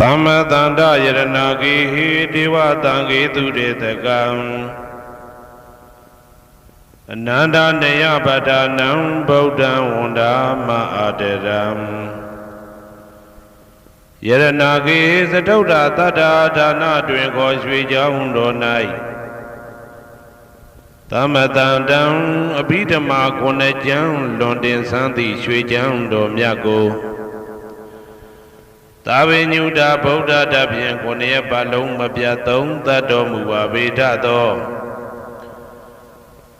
သမ္မတန္တယရဏဂေဟိဒေဝတံဂေတုရေတကံအနန္တနေယပဋ္ဌာနံဗုဒ္ဓံဝန္ဒာမအာတရံယရဏဂေသတုဒ္ဓတတ္တာဒါနတွင်ခေါ်ရွှေကြောင်းတော်၌သမတန္တံအဘိဓမ္မာခုနှစ်ကျမ်းလွန်တင်ဆန်းသည့်ရွှေကျမ်းတော်မြတ်ကိုသာဝေညုတာဗုဒ္ဓတဖြင့်ခုနှစ်ရက်ပတ်လုံးမပြတ်သုံးသတ်တော်မူပါဗေဒသော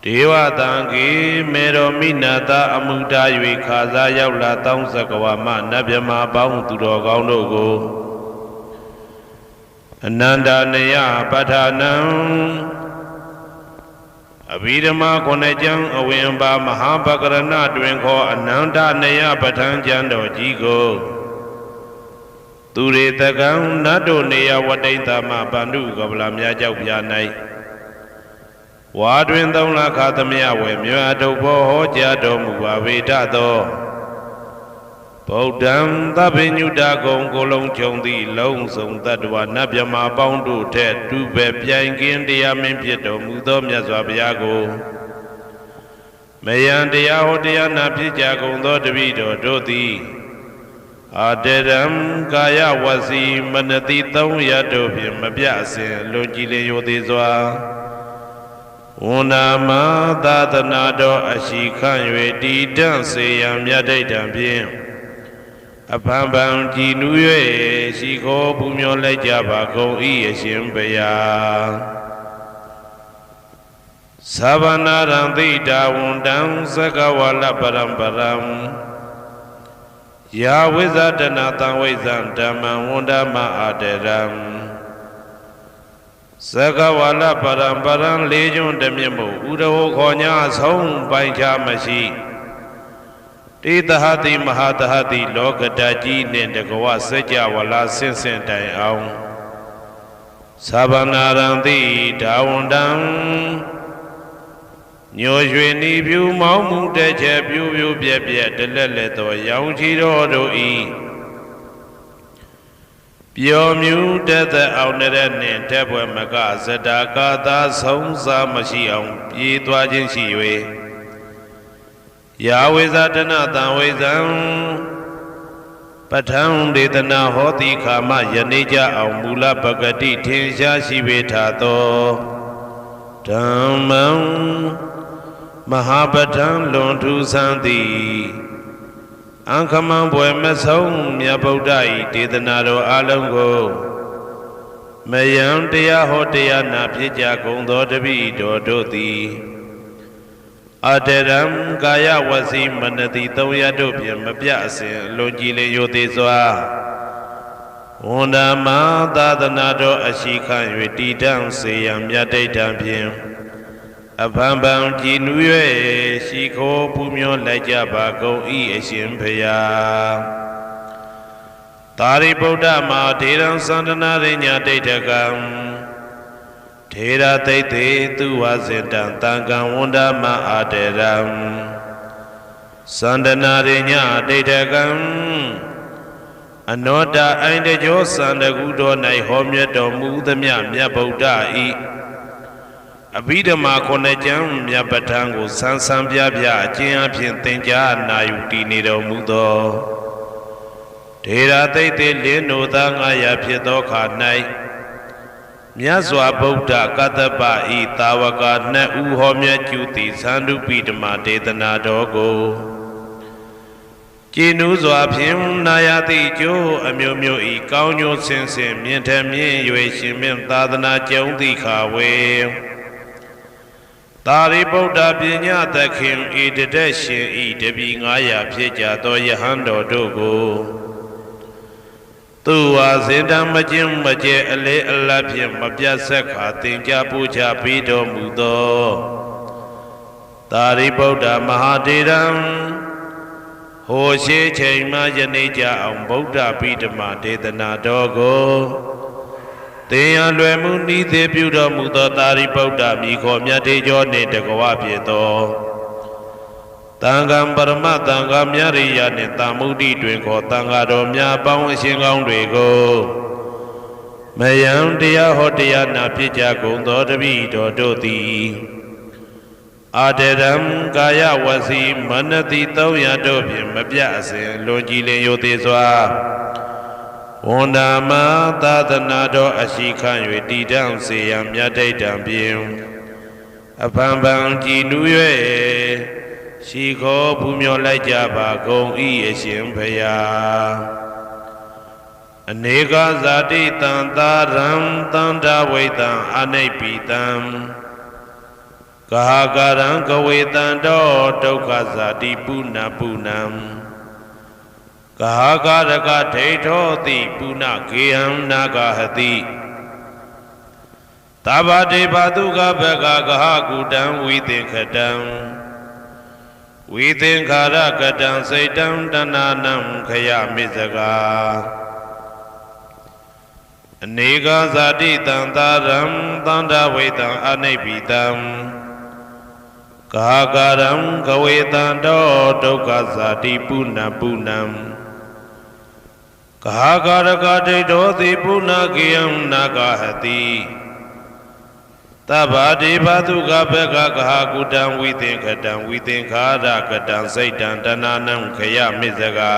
ဒေဝတံဂေမေရောမိနာတာအမှုတာ၍ခါစားရောက်လာတောင်းစကဝါမနတ်မြမာပေါင်းသူတော်ကောင်းတို့ကိုအနန္တနေယပဋ္ဌာနံအဘိဓမ္မာခုနှစ်ကျမ်းအဝင်ပါမဟာပကရဏတွင်ခေါ်အနန္တနေယပဋ္ဌာန်းကျမ်းတော်ကြီးကိုသူရေတကံနတ်တို့နေယဝတ္တိတမဗန္ဓုကပလာမြတ်ကြောက်ပြာ၌ဝါတွင်သုံးလခါသမယဝေမြတ်ထုတ်ဘောဟောကြားတော်မူပါဗေဒသောဗုဒ္ဓံသဗ္ဗညုတကုံကိုလုံးခြုံသည့်လုံးစုံတ attva နတ်မြမာပေါင်းတို့ထက်တူပဲပြိုင်ကင်းတရားမင်းဖြစ်တော်မူသောမြတ်စွာဘုရားကိုမယံတရားဟောတရားနာဖြစ်ကြကုန်သောတပည့်တော်တို့သည်အာတရံကာယဝစီမနတိသုံးရတို့ဖြင့်မပြအစဉ်လွန်ကြည်လင်ရိုသေစွာဝန္ဒာမသာသနာတော်အရှိခန့်၍တည်တံ့စေရန်မြတ်ဒိဋ္ဌံဖြင့်အဖန်ဖန်ကြည်နူး၍ရှိခိုးပူမျောလိုက်ကြပါကုန်၏အရှင်ဘုရားသဗ္ဗနာရံသိတာဝန္တံသကဝါလပရံပရံယာဝိဇာတနာတံဝိဇံဓမ္မံဝန္ဒမအာတရံသကဝါလပရံပရံလေးကျွန်းတမြတ်မို့ဥရဟောခေါ်ညာဆုံးပိုင်ချမရှိတေတဟတိမဟာတဟတိလောကတကြီးနှင့်တကဝစัจ java လာဆင့်ဆင့်တိုင်အောင်သဗ္ဗနာရံတိဒါဝန္တံညိုရွှေနီဖြူမောင်းမှုတဲ့ချက်ပြူပြူပြက်ပြက်တလက်လက်သောရောင်ချီတော်တို့ဤပျော်မြူတသက်အောင်တဲ့နှင့်တက်ပွဲမကဇတာကာသာဆုံးစားမရှိအောင်ပြေးသွားခြင်းရှိ၍ယာဝိဇာတနာတံဝိဇံပဋ္ဌံဒေသနာဟောတိခာမယနေ့ကြအောင်မူလပဂတိထင်ရှားရှိပေထသောဓမ္မံမဟာပဋ္ဌံလွန်ထူးဆန်းသည်အံခမံဘွယ်မဆုံးမြတ်ဗုဒ္ဓ၏ဒေသနာတော်အလုံးကိုမယံတရားဟောတရားနာဖြစ်ကြကုန်သောတပည့်တော်တို့သည်အတရံကာယဝစီမနတိသုံးရတို့ဖြင့်မပြအစဉ်လွန်ကြည်လင်ရိုသေစွာဝန္ဒာမသာသနာတော်အရှိခန့်၍တည်တံ့စေရန်မြတ်ဒိဋ္ဌံဖြင့်အဖန်ဖန်ကြည်နူး၍ရှိခိုးပူမျောလိုက်ကြပါကုန်၏အရှင်ဘုရားသာရိပုတ္တမထေရံသန္တနာရိညာဒိဋ္ဌကံထေရသိတေသူဝဇင်တံတံကံဝန္ဒမအာတရံသန္တနာရိညာဒိဋ္ဌကံအနောတအိန္ဒကျောသန္တကုတော်၌ဟောမြတ်တော်မူသမျှမြတ်ဗုဒ္ဓဤအဘိဓမ္မာခုနှစ်ကျမ်းမြတ်ပဋ္ဌာန်းကိုဆန်းဆန်းပြပြအကျဉ်းအဖြစ်သင်ကြားနာယူတည်နေတော်မူသောထေရသိတေလင်းတို့သား900ဖြစ်သောခါ၌မြတ်စွာဘုရားကတ္တပဤတာဝကနှစ်ဦးဟောမြတ်ကျူသည်သန္တုပိဓမ္မာဒေသနာတော်ကိုကျင့်ဥစွာဖြင့်နာယတိကျိုးအမျိုးမျိုးဤကောင်းကျိုးဆင်းဆင်းမြင့်ထမြင့်၍ရှင်မြင့်သာသနာကျုံတိခါဝေသာရိပုတ္တပညာသခင်ဤတတက်ရှင်ဤတပည့်900ဖြစ်ကြသောယဟန်တော်တို့ကိုသူဝါစင်တံမကျင်းမကျဲအလေအလတ်ဖြင့်မပြတ်ဆက်ခါသင်ကြားပူချပေးတော်မူသောသာရိပုတ္တမဟာထေရံဟိုရှိချိန်မှယနေ့ကြအောင်ဗုဒ္ဓပိဓမ္မာဒေသနာတော်ကိုသင်ရလွယ်မှုဤသေးပြုတော်မူသောသာရိပုတ္တမိခေါ်မြတ်တေကျော်နှင့်တကဝဖြစ်သောတံဃံပရမတံဃာမြရိယနှင့်တာမုဒ္ဒိတွင်ခေါ်တံဃာတော်များပေါင်းအရှင်ကောင်းတွေကို မယံတရားဟောတရားနာဖြစ်ကြကုန်သောတပည့်တော်တို့သည်အာတရံကာယဝစီမနတိ300တို့ဖြင့်မပြအစဉ်လွန်ကြည်လင်ရိုသေစွာဝန္ဒာမသာသနာတော်အရှိခံ၍တည်တံ့စေရန်မြတ်တိတ်တံဖြင့်အဖန်ဖန်ကြည်နူး၍ရှိခေါ်ပူမျောလိုက်ကြပါကုန်၏အရှင်ဘုရားအနေကဇာတိတံသာရံတန္တဝိတံအနိဗ္ဗိတံကဟာကာရံကဝေတံတောဒုက္ခဇာတိပုဏ္ဏပုဏ္ဏံကဟာကာရကဒိဋ္ဌောတိပုဏ္ဏကေယံနာဂဟတိသဗ္ဗတေဘတုကဘဂကဟကုတံဝိသင်္ခတံဝိသင်္ခာရကတံစိတ်တံတဏနံခယမိစကာအနေကဇာတိတံသာရံသန္တာဝေတံအနိဗ္ဗိတံကာကာရံကဝေတံတောဒုက္ခဇာတိပုဏ္ဏပုဏ္ဏံကာကာရကဒိဋ္ဌောတိပုဏ္ဏကေယံနာဂဟတိသဗ္ဗတေဘတုကဘဂကဟာကုတံဝိသင်္ခတံဝိသင်္ခာရကတံစိတ်တံတဏနံခယမိစကာ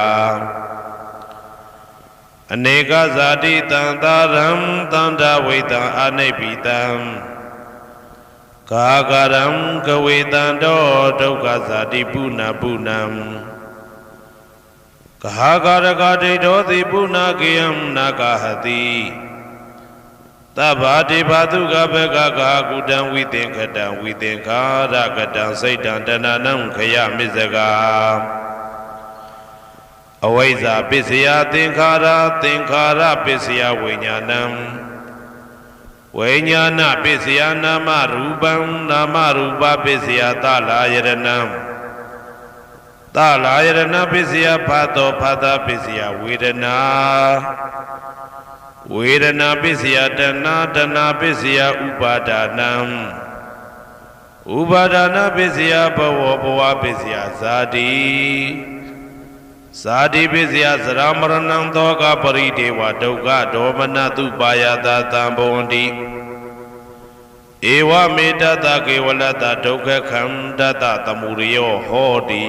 အနေကဇာတိတံသာရံသန္တာဝိတံအနိဗ္ဗိတံကာကာရံကဝေတံတောဒုက္ခဇာတိပုဏ္ဏပုဏ္ဏံကာကာရကဒိဋ္ဌောတိပုဏ္ဏကေယံနာဂဟတိသဗ္ဗတေဘတုကဘဂကဟာကုတံဝိသင်္ခတံဝိသင်္ခာရကတံစိတ်တံတဏနံခယမိစကာအဝိဇ္ဇာပစ္စယသင်္ခါရသင်္ခါရပစ္စယဝိညာဏံဝိညာဏပစ္စယနာမရူပံနာမရူပပစ္စယသလာယရဏံသလာယရဏပစ္စယဖတ်သောဖတ်တာပစ္စယဝေဒနာဝေဒနာပစ္စယတဏတဏပစ္စယဥပါဒနာဥပါဒနာပစ္စယဘဝဘဝပစ္စယဇာတိဇာတိပစ္စယသရမရဏံသောကပရိဒေဝဒုက္ခဒေါမနတုပါယတာတံဘဝန္တိဧဝမေတ္တကေဝလတဒုက္ခခန္ဓတသမုရိယောဟောတိ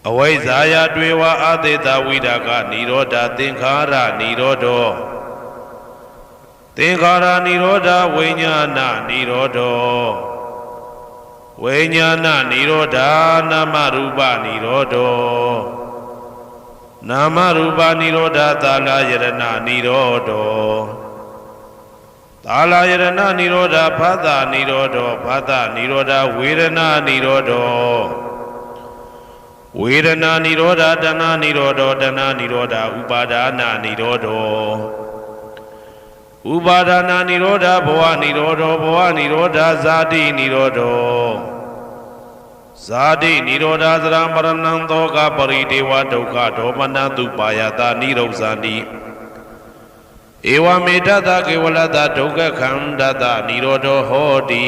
အဝိဇ္ဇာယတွေဝအာသေတဝိဒါကနိရောဓသင်္ခါရနိရောဓောသင်္ခါရနိရောဓဝိညာဏနိရောဓောဝိညာဏနိရောဓနာမရူပနိရောဓောနာမရူပနိရောဓသာလယရဏနိရောဓောသာလယရဏနိရောဓဖသနိရောဓောဖသနိရောဓဝေဒနာနိရောဓောဝေဒနာနိရောဓတဏနိရောဓတဏနိရောဓဥပါဒနာနိရောဓဥပါဒနာနိရောဓဘဝနိရောဓဘဝနိရောဓဇာတိနိရောဓဇာတိနိရောဓသရမရဏံသောကပရိဒေဝဒုက္ခဒေါမနတုပါယတာနိရောဇာတိဧဝမေတ္တကေဝလတဒုက္ခခန္ဓတနိရောဓဟောတိ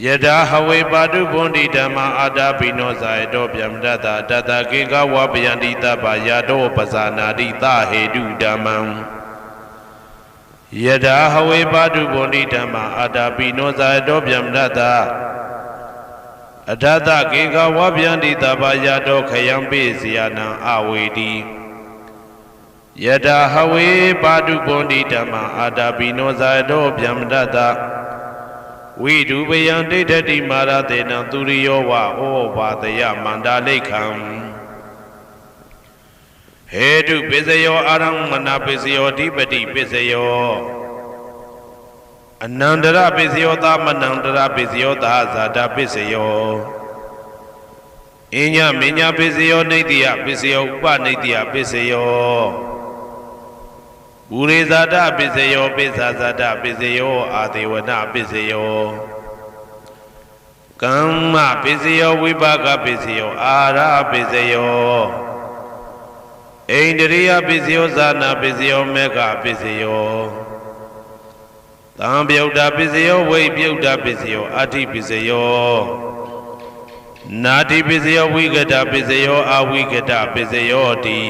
ယထာဟဝေပါတုဘွန်တိဓမ္မာအာတာပိနောဇာယတောဗျမ္တတတတကေကဝပယန္တိတပယာတောပဇာနာတိသဟေတုဓမ္မံယထာဟဝေပါတုဘွန်တိဓမ္မာအာတာပိနောဇာယတောဗျမ္တတအထတကေကဝပယန္တိတပယာတောခယံပိစီယနံအဝေတိယထာဟဝေပါတုဘွန်တိဓမ္မာအာတာပိနောဇာယတောဗျမ္တတဝိဒုပယံဒိဋ္ဌတိမာရတေနံသူရိယောဝဩဘာတယမန္တာလိခံဟေတုပစ္စယောအာရမဏပစ္စယောဓိပတိပစ္စယောအနန္တရပစ္စယောသမနန္တရပစ္စယောသာဇာတပစ္စယောအညမညပစ္စယောနိတ္တိယပစ္စယောဥပနိတ္တိယပစ္စယောပုရိဇာတပစ္စယောပိစ္ဆာဇာတပစ္စယောအာဒေဝနာပစ္စယောကမ္မပစ္စယောဝိပါကပစ္စယောအာရပစ္စယောဣန္ဒရိယပစ္စယောဇာနာပစ္စယောမေဃပစ္စယောသံပြုတ်တာပစ္စယောဝိပြုတ်တာပစ္စယောအာတိပစ္စယောနာတိပစ္စယောဝိကတပစ္စယောအဝိကတပစ္စယောတိ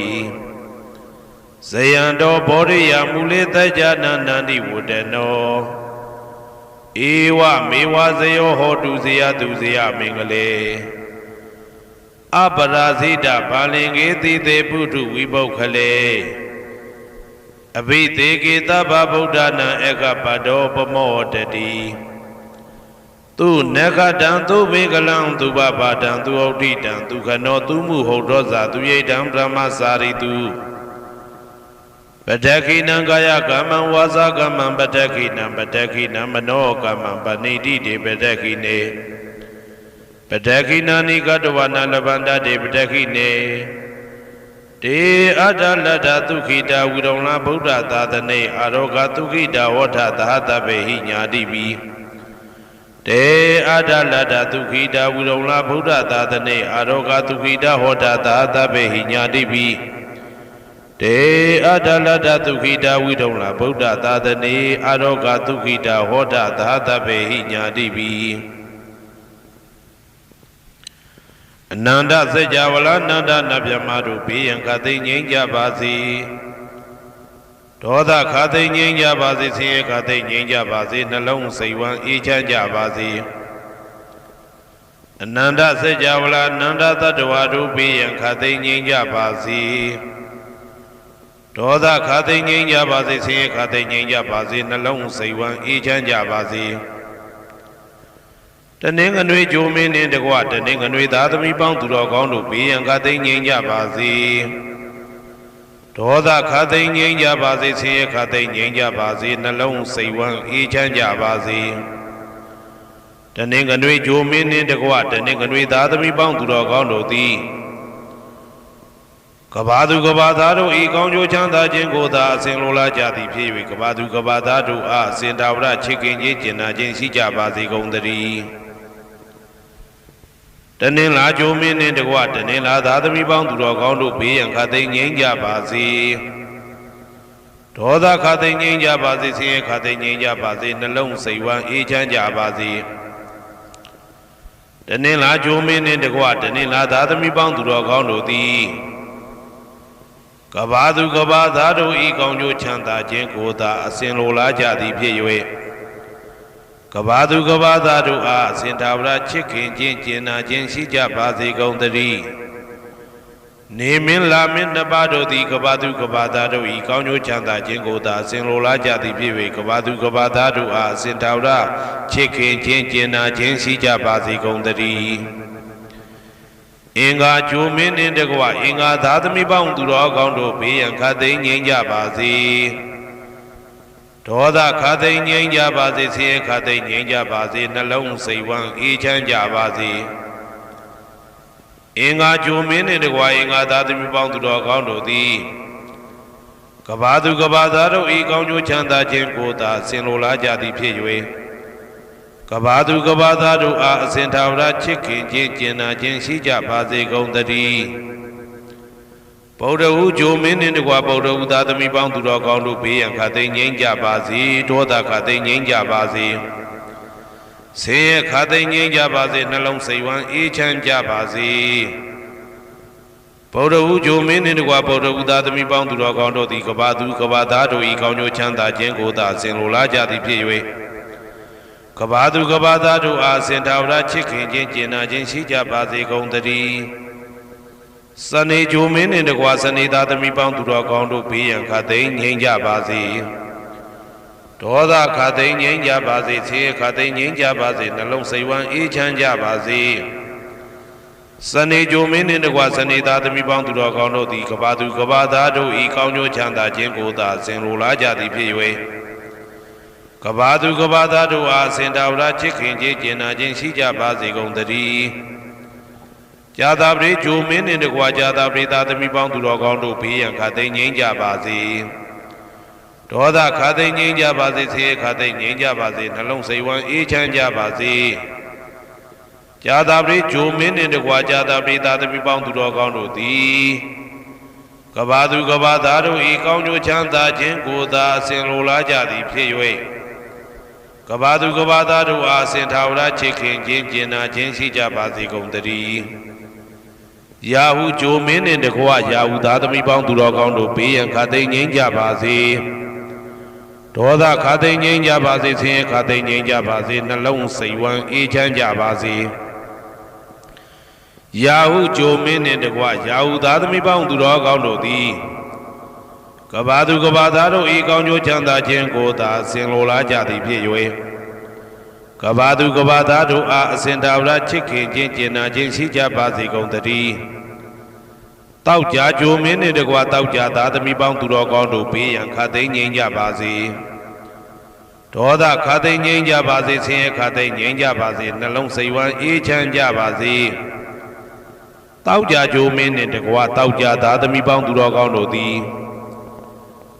ဇယံတော်ဘောရိယမူလေတကြနန္တန္တိဝတ္တနောဧဝမေဝဇယောဟောတုဇယတုဇယမင်္ဂလေအပရာဇိတဘာလင်္ကေတိတေပုထုဝိပုခ္ခလေအဘိသေကေသဗ္ဗဗုဒ္ဓနာဧကပတောပမောတတိသူနခတံသူမေကလံသူပပါတံသူဩဋ္ဌိတံသူခနောသူမှုဟုတ်သောဇာသူရိတံဗြဟ္မစာရိတုပတ္တခိနံကာယကမ္မံဝါစာကမ္မံပတ္တခိနံပတ္တခိနံမနောကမ္မံပဏိတိတေပတ္တခိနေပတ္တခိနာနိကတဝနာလဗန္တတေပတ္တခိနေတေအတ္တလတ္ထသုခိတာဝိရုံလဗုဒ္ဓသာသနေအာရောဂသုခိတာဝဋ္ဌသဟတပေဟိညာတိပိတေအတ္တလတ္ထသုခိတာဝိရုံလဗုဒ္ဓသာသနေအာရောဂသုခိတာဟောတသဟတပေဟိညာတိပိတေအတ္တလတ္ထသုခိတာဝိရုံလဗုဒ္ဓသာသနေအာရောဂသုခိတာဟောတသဟတပေဟိညာတိပိအနန္တစัจ java လာနန္ဒနဗျမတို့ဘေးရန်ခသိငြိမ်းကြပါစေဒေါသခသိငြိမ်းကြပါစေဆင်းရဲခသိငြိမ်းကြပါစေနှလုံးစိတ်ဝမ်းအေးချမ်းကြပါစေအနန္တစัจ java လာနန္ဒတတ္တဝါတို့ဘေးရန်ခသိငြိမ်းကြပါစေဒေါသခသိငြိမ်းကြပါစေဆင်းရဲခသိငြိမ်းကြပါစေနှလုံးစိတ်ဝမ်းအေးချမ်းကြပါစေတနင်္ဂနွေဂျိုမင်းနှင့်တကွတနင်္ဂနွေသားသမီးပေါင်းသူတော်ကောင်းတို့ဘေးရန်ခသိငြိမ်းကြပါစေဒေါသခသိငြိမ်းကြပါစေဆင်းရဲခသိငြိမ်းကြပါစေနှလုံးစိတ်ဝမ်းအေးချမ်းကြပါစေတနင်္ဂနွေဂျိုမင်းနှင့်တကွတနင်္ဂနွေသားသမီးပေါင်းသူတော်ကောင်းတို့သည်ကဘာသူကဘာသားတို့ဤကောင်းကျိုးချမ်းသာခြင်းကိုသာအစဉ်လိုလားကြသည်ဖြစ်၍ကဘာသူကဘာသားတို့အားအစဉ်တာဝရချစ်ခင်ခြင်းကျင်နာခြင်းရှိကြပါစေကုန်သတည်းတနင်္လာဂျိုမင်းနှင့်တကွတနင်္လာသားသမီးပေါင်းသူတော်ကောင်းတို့ဘေးရန်ခသိငြိမ်းကြပါစေဒေါသခသိငြိမ်းကြပါစေဆင်းရဲခသိငြိမ်းကြပါစေနှလုံးစိတ်ဝမ်းအေးချမ်းကြပါစေတနင်္လာဂျိုမင်းနှင့်တကွတနင်္လာသားသမီးပေါင်းသူတော်ကောင်းတို့သည်ကဘာသူကဘာသားတို့ဤကောင်းကျိုးချမ်းသာခြင်းကိုသာအစဉ်လိုလားကြသည်ဖြစ်၍ကဘာသူကဘာသားတို့အားအစဉ်သာဝရချစ်ခင်ခြင်းကျင်နာခြင်းရှိကြပါစေကုန်သတည်းနေမင်းလာမင်းနှစ်ပါးတို့သည်ကဘာသူကဘာသားတို့ဤကောင်းကျိုးချမ်းသာခြင်းကိုသာအစဉ်လိုလားကြသည်ဖြစ်၍ကဘာသူကဘာသားတို့အားအစဉ်သာဝရချစ်ခင်ခြင်းကျင်နာခြင်းရှိကြပါစေကုန်သတည်းအင်္ဂါဂျိုမင်းနှင့်တကွအင်္ဂါသားသမီးပေါင်းသူတော်ကောင်းတို့ဘေးရန်ခသိငြိမ်းကြပါစေဒေါသခသိငြိမ်းကြပါစေဆင်းရဲခသိငြိမ်းကြပါစေနှလုံးစိတ်ဝမ်းအေးချမ်းကြပါစေအင်္ဂါဂျိုမင်းနှင့်တကွအင်္ဂါသားသမီးပေါင်းသူတော်ကောင်းတို့သည်ကဘာသူကဘာသားတို့ဤကောင်းကျိုးချမ်းသာခြင်းကိုသာဆင်လိုလားကြသည်ဖြစ်၍ကဘာသူကဘာသားတို့အားအစဉ်သာဝရချစ်ခင်ခြင်းကျင်နာခြင်းရှိကြပါစေကုန်သတည်းဗုဒ္ဓဟူဂျိုမင်းနှင့်တကွဗုဒ္ဓဟူသားသမီးပေါင်းသူတော်ကောင်းတို့ဘေးရန်ခသိငြိမ်းကြပါစေဒေါသခသိငြိမ်းကြပါစေဆင်းရဲခသိငြိမ်းကြပါစေနှလုံးစိတ်ဝမ်းအေးချမ်းကြပါစေဗုဒ္ဓဟူဂျိုမင်းနှင့်တကွဗုဒ္ဓဟူသားသမီးပေါင်းသူတော်ကောင်းတို့သည်ကဘာသူကဘာသားတို့ဤကောင်းကျိုးချမ်းသာခြင်းကိုသာဆင်လိုလားကြသည်ဖြစ်၍ကဘာသူကဘာသားတို့အားစင်တာဝရချစ်ခင်ခြင်းကျင်နာခြင်းရှိကြပါစေကုန်သတည်းစနေဂျိုမင်းနှင့်တကွစနေသားသမီးပေါင်းသူတော်ကောင်းတို့ဘေးရန်ခသိငြိမ်းကြပါစေဒေါသခသိငြိမ်းကြပါစေဆင်းရဲခသိငြိမ်းကြပါစေနှလုံးစိတ်ဝမ်းအေးချမ်းကြပါစေစနေဂျိုမင်းနှင့်တကွစနေသားသမီးပေါင်းသူတော်ကောင်းတို့သည်ကဘာသူကဘာသားတို့ဤကောင်းကျိုးချမ်းသာခြင်းကိုသာဆင်လိုလားကြသည်ဖြစ်၍ကဘာသူကဘာသားတို့အားစင်တာဝရချစ်ခင်ခြင်းကျင်နာခြင်းရှိကြပါစေကုန်သတည်းကြာသာပရိဂျိုမင်းနှင့်တကွာကြာသာပရိသားသမီးပေါင်းသူတော်ကောင်းတို့ဘေးရန်ခသိငြိမ်းကြပါစေဒေါသခသိငြိမ်းကြပါစေဆင်းရဲခသိငြိမ်းကြပါစေနှလုံးစိတ်ဝမ်းအေးချမ်းကြပါစေကြာသာပရိဂျိုမင်းနှင့်တကွာကြာသာပရိသားသမီးပေါင်းသူတော်ကောင်းတို့သည်ကဘာသူကဘာသားတို့ဤကောင်းကျိုးချမ်းသာခြင်းကိုသာအစဉ်လိုလားကြသည်ဖြစ်၍ကဘာသူကဘာသားတို့အားစင်ထာဝရချစ်ခင်ခြင်းကျင်နာခြင်းရှိကြပါစေကုန်သတည်း ရာဟုဂျိုမင်းနှင့်တကွရာဟုသားသမီးပေါင်းသူတော်ကောင်းတို့ဘေးရန်ခါသိမ်းငြိမ်းကြပါစေဒေါသခါသိမ်းငြိမ်းကြပါစေဆင်းရဲခါသိမ်းငြိမ်းကြပါစေနှလုံးစိတ်ဝမ်းအေးချမ်းကြပါစေရာဟုဂျိုမင်းနှင့်တကွရာဟုသားသမီးပေါင်းသူတော်ကောင်းတို့သည်ကဘာသူကဘာသားတို့ဤကောင်းကျိုးချမ်းသာခြင်းကိုသာဆင်လိုလားကြသည်ဖြစ်၍ကဘာသူကဘာသားတို့အားအစဉ်တာဝရချစ်ခင်ခြင်းကျင်နာခြင်းရှိကြပါစေကုန်သတည်းတောက်ကြကြိုမင်းနှင့်တကွတောက်ကြသားသမီးပေါင်းသူတော်ကောင်းတို့ဘေးရန်ခါသိမ်းငြိမ်းကြပါစေဒေါသခါသိမ်းငြိမ်းကြပါစေဆင်းရဲခါသိမ်းငြိမ်းကြပါစေနှလုံးစိတ်ဝမ်းအေးချမ်းကြပါစေတောက်ကြကြိုမင်းနှင့်တကွတောက်ကြသားသမီးပေါင်းသူတော်ကောင်းတို့သည်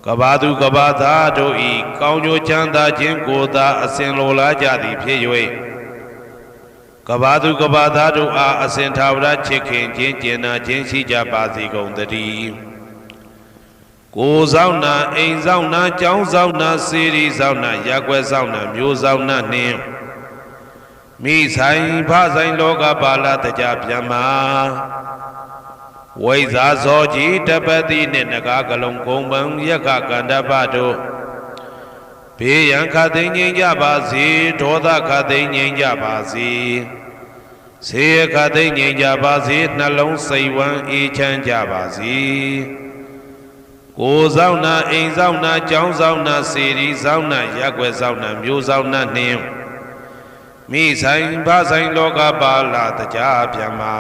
ကဘာသူကဘာသားတို့ဤကောင်းကျိုးချမ်းသာခြင်းကိုသာအစဉ်လိုလားကြသည်ဖြစ်၍ကဘာသူကဘာသားတို့အားအစဉ်ထာဝရချစ်ခင်ခြင်းကျင်နာခြင်းရှိကြပါစေကုန်သတည်းကိုယ်ဆောင်နာအိမ်ဆောင်နာကျောင်းဆောင်နာစေရီဆောင်နာရက်ွယ်ဆောင်နာမျိုးဆောင်နာနှင့်မိဆိုင်ဖဆိုင်လောကပါဠတကြပြန်မှာဝိဇာဇောကြီးတပတိနှင့်နဂါကလုံးကုံပံယက္ခကန္တပတို့ဘေးရန်ခတ်သိမ်းငြိမ်းကြပါစေဒေါသခတ်သိမ်းငြိမ်းကြပါစေဆေးခတ်သိမ်းငြိမ်းကြပါစေနှလုံးစိတ်ဝမ်းအေးချမ်းကြပါစေကိုယ်ဆောင်နာအိမ်ဆောင်နာကျောင်းဆောင်နာစေရီဆောင်နာရက်ွယ်ဆောင်နာမျိုးဆောင်နာနှင့်မိဆိုင်ဖဆိုင်လောကပါဠတကြပြန်မှာ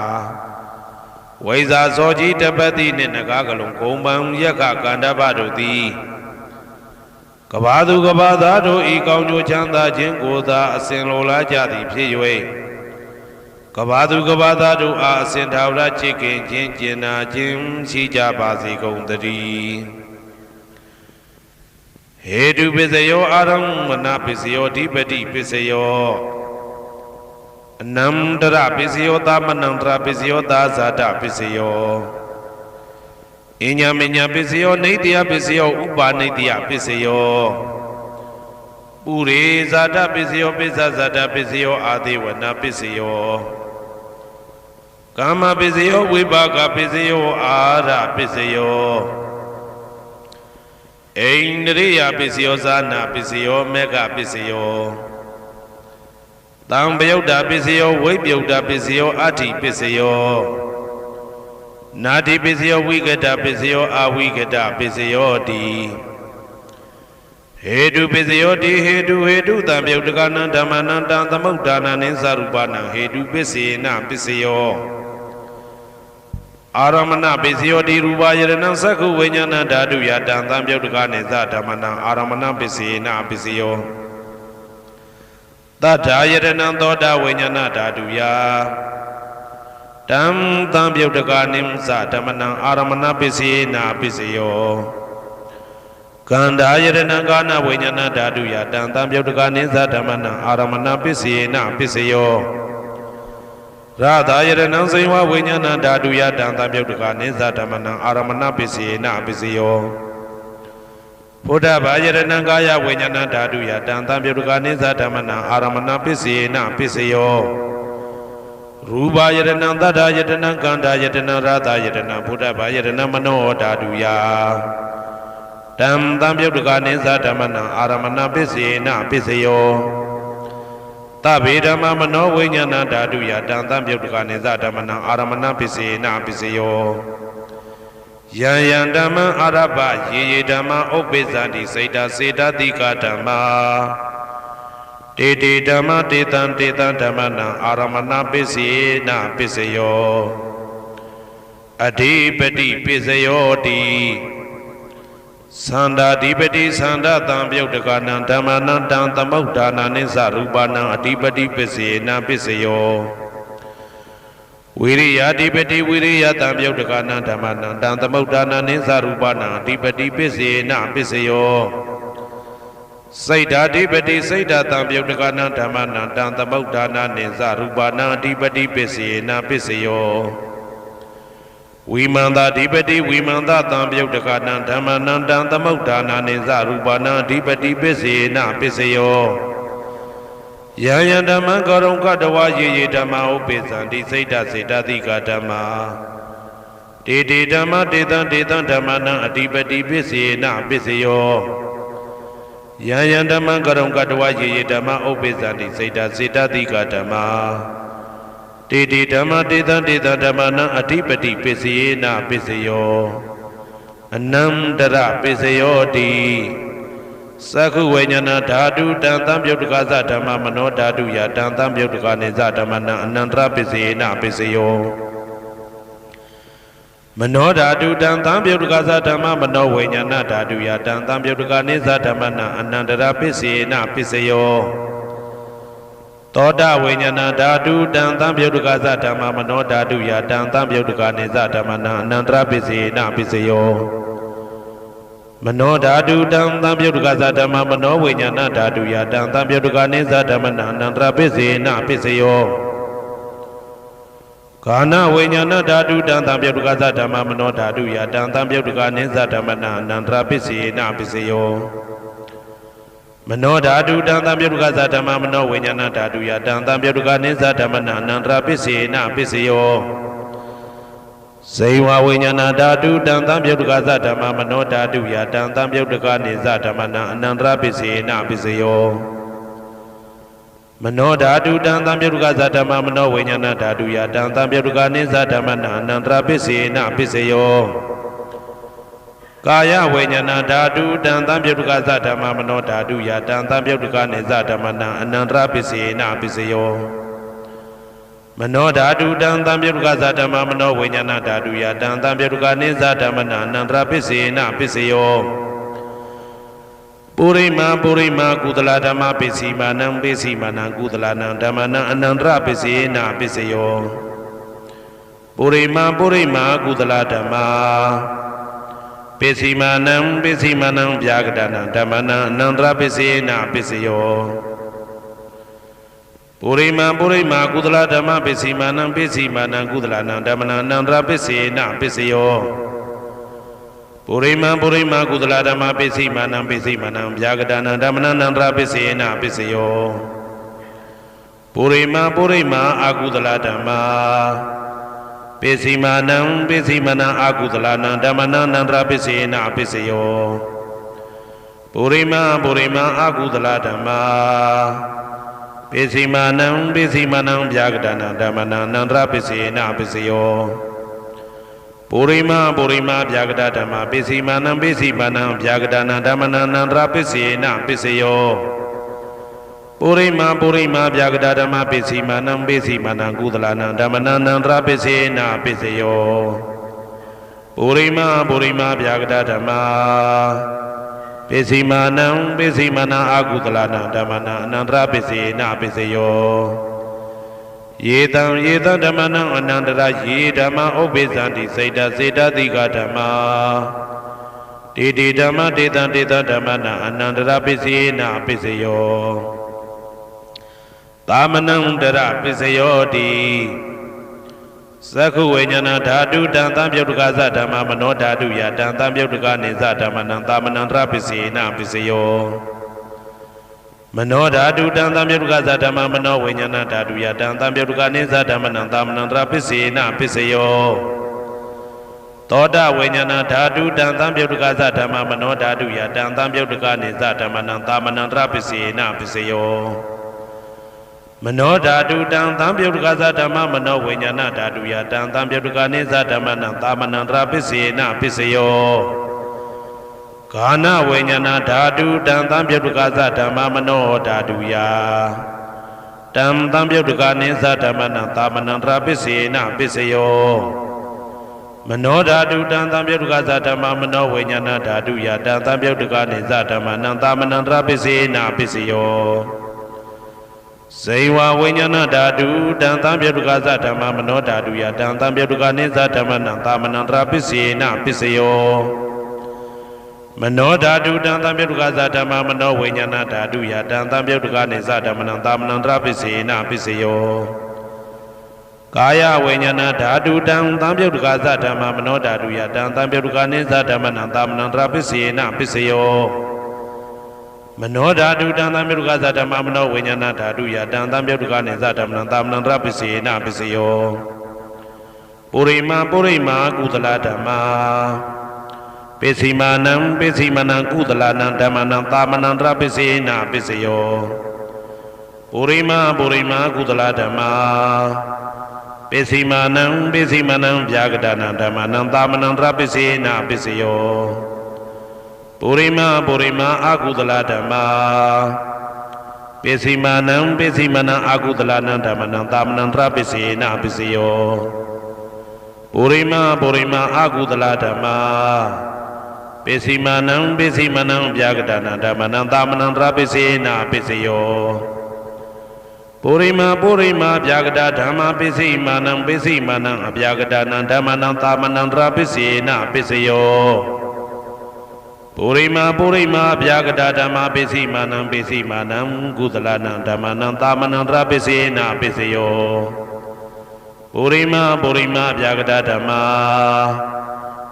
ဝိဇာဇောကြီးတပတိနှင့်နဂါကလုံးကုံပံယက္ခကန္တပတို့သည်ကဘာသူကဘာသားတို့ဤကောင်းကျိုးချမ်းသာခြင်းကိုသာအစဉ်လိုလားကြသည်ဖြစ်၍ကဘာသူကဘာသားတို့အားအစဉ်ထာဝရချစ်ခင်ခြင်းကျင်နာခြင်းရှိကြပါစေကုန်သတည်းဟေတုပစ္စယောအာရမဏပစ္စယောဓိပတိပစ္စယောအနန္တရပစ္စယောသမနန္တရပစ္စယောသာဇာတပစ္စယောအညမညပစ္စယောနေတယပစ္စယောဥပါနေတယပစ္စယောပုရိဇာတပစ္စယောပိစ္ဆဇာတပစ္စယောအာသေဝနာပစ္စယောကာမပစ္စယောဝိပါကပစ္စယောအာရပစ္စယောဣန္ဒြိယပစ္စယောဇာနာပစ္စယောမေဃပစ္စယောတံပယုတ်တာပစ္စယောဝိပယုတ်တာပစ္စယောအဋ္ဌိပစ္စယောနာတိပစ္စယောဝိကတပစ္စယောအဝိကတပစ္စယောတိဟေတုပစ္စယောတိဟေတုတံပယုတ်တကနံဓမ္မနံတံသမုဒ္ဒါနံနိသရူပနံဟေတုပစ္စေနပစ္စယောအာရမဏပစ္စယောတိရူပယရဏံသက္ခုဝိညာဏဓာတုယတံသံပယုတ်တကနိသဓမ္မနံအာရမဏပစ္စေနပစ္စယောတထာယရဏံသောတာဝိညာဏဓာတုယတံသံပယုတ်တကနိသဓမ္မနံအာရမဏပစ္စေနပစ္စယောကန္ဓာယရဏံကာနဝိညာဏဓာတုယတံသံပယုတ်တကနိသဓမ္မနံအာရမဏပစ္စေနပစ္စယောရသာယရဏံစိဝဝိညာဏဓာတုယတံသံပယုတ်တကနိသဓမ္မနံအာရမဏပစ္စေနပစ္စယောဘုဒ္ဓဘာယရဏံကာယဝိညာဏဓာတုယတံသံပယုတ်တကနိသဓမ္မနံအာရမဏပစ္စေနပစ္စယောရူပယရဏံသတ္တယတနံကန္ဓာယတနံရသာယတနံဘုဒ္ဓဘာယရဏံမနောဓာတုယတံသံပယုတ်တကနိသဓမ္မနံအာရမဏပစ္စေနပစ္စယောသဗ္ဗေဓမ္မမနောဝိညာဏဓာတုယတံသံပယုတ်တကနိသဓမ္မနံအာရမဏပစ္စေနပစ္စယောယံယံဓမ္မအာရပယေယေဓမ္မဥပ္ပိသန္တိစေတစေတတိကဓမ္မာတေတေဓမ္မတေတံဓမ္မနံအာရမဏပစ္စေနပစ္စယောအဓိပတိပစ္စယောတိသန္တာဓိပတိသန္တာတံပယုတ်တကနံဓမ္မနံတံသမုဒ္ဒါနာနိသရူပနံအဓိပတိပစ္စေနပစ္စယောဝိရိယဓိပတိဝိရိယတံပယုတ်တကနံဓမ္မနံတံသမုဒ္ဒါနာနိသရူပနံအဓိပတိပစ္စေနပစ္စယောစိတ်ဓာတိပတိစိတ်ဓာတံပယုတ်တကနံဓမ္မနံတံသမုဒ္ဒါနာနိသရူပနံအဓိပတိပစ္စေနပစ္စယောဝိမန္တာဓိပတိဝိမန္တတံပယုတ်တကနံဓမ္မနံတံသမုဒ္ဒါနာနိသရူပနံအဓိပတိပစ္စေနပစ္စယောယံယံဓမ္မံကရုံကတဝါယေယေဓမ္မဥပ္ပိသန္တိစိတ်ဓာစေတသိကဓမ္မာ တေတေဓမ္မတေတံဓမ္မနံအတိပတိပစ္စေနပစ္စယောယံယံဓမ္မကရုံကတဝယေယေဓမ္မဥပ္ပိသတိစေတစေတတိကဓမ္မတေတေဓမ္မတေတံဓမ္မနံအတိပတိပစ္စေနပစ္စယောအနန္တရပစ္စယောတိသက္ခုဝိညာဏဓာတုတံသံပြုတ်တကသဓမ္မမနောဓာတုယတံသံပြုတ်တကနေသဓမ္မနံအနန္တရပစ္စေနပစ္စယောမနောဓာတုတံသံပြုတ်တကသဓမ္မမနောဝိညာဏဓာတုယတံသံပြုတ်တကနေသဓမ္မနံအနန္တရပစ္စေနပစ္စယောသောတဝိညာဏဓာတုတံသံပြုတ်တကသဓမ္မမနောဓာတုယတံသံပြုတ်တကနေသဓမ္မနံအနန္တရပစ္စေနပစ္စယောမနောဓာတုတံသံပြုတ်တကသဓမ္မမနောဝိညာဏဓာတုယတံသံပြုတ်တကနေသဓမ္မနံအနန္တရပစ္စေနပစ္စယောကာနဝိညာဏဓာတုတံသံပြုတ်တကသဓမ္မမနောဓာတုယတံသံပြုတ်တကနေသဓမ္မနံအနန္တရပစ္စေနပစ္စယောမနောဓာတုတံသံပြုတ်တကသဓမ္မမနောဝိညာဏဓာတုယတံသံပြုတ်တကနေသဓမ္မနံအနန္တရပစ္စေနပစ္စယောဇေဝဝိညာဏဓာတုတံသံပြုတ်တကသဓမ္မမနောဓာတုယတံသံပြုတ်တကနေသဓမ္မနံအနန္တရပစ္စေနပစ္စယောမနောဓာတုတံသံပြုတ်တကသဓမ္မမနောဝိညာဏဓာတုယတံသံပြုတ်တကနေသဓမ္မနံအနန္တရပစ္စေနပစ္စယောကာယဝိညာဏဓာတုတံသံပြုတ်တကသဓမ္မမနောဓာတုယတံသံပြုတ်တကနေသဓမ္မနံအနန္တရပစ္စေနပစ္စယောမနောဓာတုတံသံပြုတ်တကသဓမ္မမနောဝိညာဏဓာတုယတံသံပြုတ်တကနေသဓမ္မနံအနန္တရပစ္စေနပစ္စယောပုရိမာကုသလဓမ္မပစ္စည်းမာနံပစ္စည်းမာနံကုသလနံဓမ္မနံအနန္တရပစ္စေနပစ္စယောပုရိမာကုသလဓမ္မပစ္စည်းမာနံဗျာကတနံဓမ္မနံအနန္တရပစ္စေနပစ္စယောပုရိမာကုသလဓမ္မပစ္စည်းမာနံကုသလနံဓမ္မနံအနန္တရပစ္စေနပစ္စယောပုရိမာကုသလဓမ္မပစ္စည်းမာနံဗျာကတနံဓမ္မနံအနန္တရပစ္စေနပစ္စယောပုရိမာအကုသလဓမ္မပစ္စည်းမာနံအကုသလနံဓမ္မနံအနန္တရပစ္စေနပစ္စယောပုရိမာအကုသလဓမ္မပစ္စည်းမာနံဗျာကတနံဓမ္မနံအနန္တရပစ္စေနပစ္စယောပုရိမာဗျာကတဓမ္မပစ္စည်းမာနံဗျာကတနံဓမ္မနံအနန္တရပစ္စေနပစ္စယောပုရိမာဗျာကတဓမ္မပစ္စည်းမာနံကုသလနံဓမ္မနံအနန္တရပစ္စေနပစ္စယောပုရိမာဗျာကတဓမ္မပစ္စည်းမာနံအကုသလနံဓမ္မနံအနန္တရပစ္စေနပစ္စယောယေတံဓမ္မနံအနန္တရယေဓမ္မဥပ္ပိသတိစေတစေတတိကဓမ္မတေတေဓမ္မတေတံဓမ္မနံအနန္တရပစ္စေနပစ္စယောသာမနံတရပစ္စယောတိသက္ခုဝိညာဏဓာတုတံသံပြုတ်တကသဓမ္မမနောဓာတုယတံသံပြုတ်တကနေသဓမ္မနံသာမနံတရပစ္စေနပစ္စယောမနောဓာတုတံသံပြုတ်တကသဓမ္မမနောဝိညာဏဓာတုယတံသံပြုတ်တကနေသဓမ္မနံသာမနံတရပစ္စေနပစ္စယောသောတဝိညာဏဓာတုတံသံပြုတ်တကသဓမ္မမနောဓာတုယတံသံပြုတ်တကနေသဓမ္မနံသာမနံတရပစ္စေနပစ္စယောမနောဓာတုတံသံပြုတ်တကသဓမ္မမနောဝိညာဏဓာတုယတံသံပြုတ်တကနေသဓမ္မနံသာမနံတရပစ္စေနပစ္စယောကာနဝိညာဏဓာတုတံသံပြုတ်တကသဓမ္မမနောဓာတုယတံသံပြုတ်တကနေသဓမ္မနံသာမနံတရပစ္စေနပစ္စယောမနောဓာတုတံသံပြုတ်တကသဓမ္မမနောဝိညာဏဓာတုယတံသံပြုတ်တကနေသဓမ္မနံသာမနံတရပစ္စေနပစ္စယောဇေဝဝိညာဏဓာတုတံသံပြုတ်တကသဓမ္မမနောဓာတုယတံသံပြုတ်တကနေသဓမ္မနံသာမနံတရပစ္စေနပစ္စယောမနောဓာတုတံသံပြုတ်တကသဓမ္မမနောဝိညာဏဓာတုယတံသံပြုတ်တကနေသဓမ္မနံသာမနံတရပစ္စေနပစ္စယောကာယဝိညာဏဓာတုတံသံပြုတ်တကသဓမ္မမနောဓာတုယတံသံပြုတ်တကနေသဓမ္မနံသာမနံတရပစ္စေနပစ္စယောမနောဓာတုတံသံပြုတ်တကသဓမ္မမနောဝိညာဏဓာတုယတံသံပြုတ်တကနေသဓမ္မနံသာမနံတရပစ္စေနပစ္စယော ပုရိမာကုသလဓမ္မာပိစီမာနံကုသလနံဓမ္မနံသာမနံတရပိစေနပိစယောပုရိမာကုသလဓမ္မာပိစီမာနံဗျာဂဒနံဓမ္မနံသာမနံတရပိစေနပိစယောပုရိမာအကုသလဓမ္မာပိစီမာနံအကုသလနံဓမ္မနံသာမနံတရပိစေနပိစယောပုရိမာအကုသလဓမ္မာပိစီမာနံဗျာဂဒနံဓမ္မနံသာမနံတရပိစေနပိစယောပုရိမာဗျာဂဒဓမ္မာပိစီမာနံအဗျာဂဒနံဓမ္မနံသာမနံတရပိစေနပိစယောပုရိမာဗျာဂဒဓမ္မာပိစီမာနံကုသလနံဓမ္မနံသာမနံတရပိစေနပိစယောပုရိမာဗျာဂဒဓမ္မာ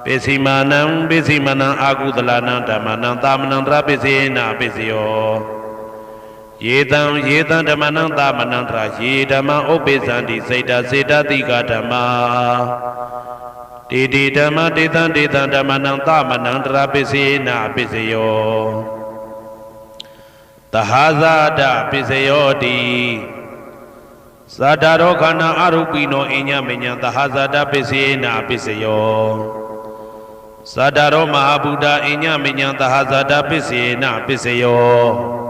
ပိစီမာနံအာကုသလနံဓမ္မနံသာမနံတရပိစေနပိစယောယေတံဓမ္မနံသာမနံတရယေဓမ္မဥပ္ပေသန္တိစေတတိကဓမ္မာတေဓမ္မတေတံဓမ္မနံသာမနံတရပိစေနပိစယောသဟာဇာတပိစယောတိသတ္တရောခန္ဓာအရူပိနောအညမညံသဟာဇာတပိစေနပိစယောသတ္တရောမဟာဗုဒ္ဓအညမညံသဟာဇာတပိစေနပိစယော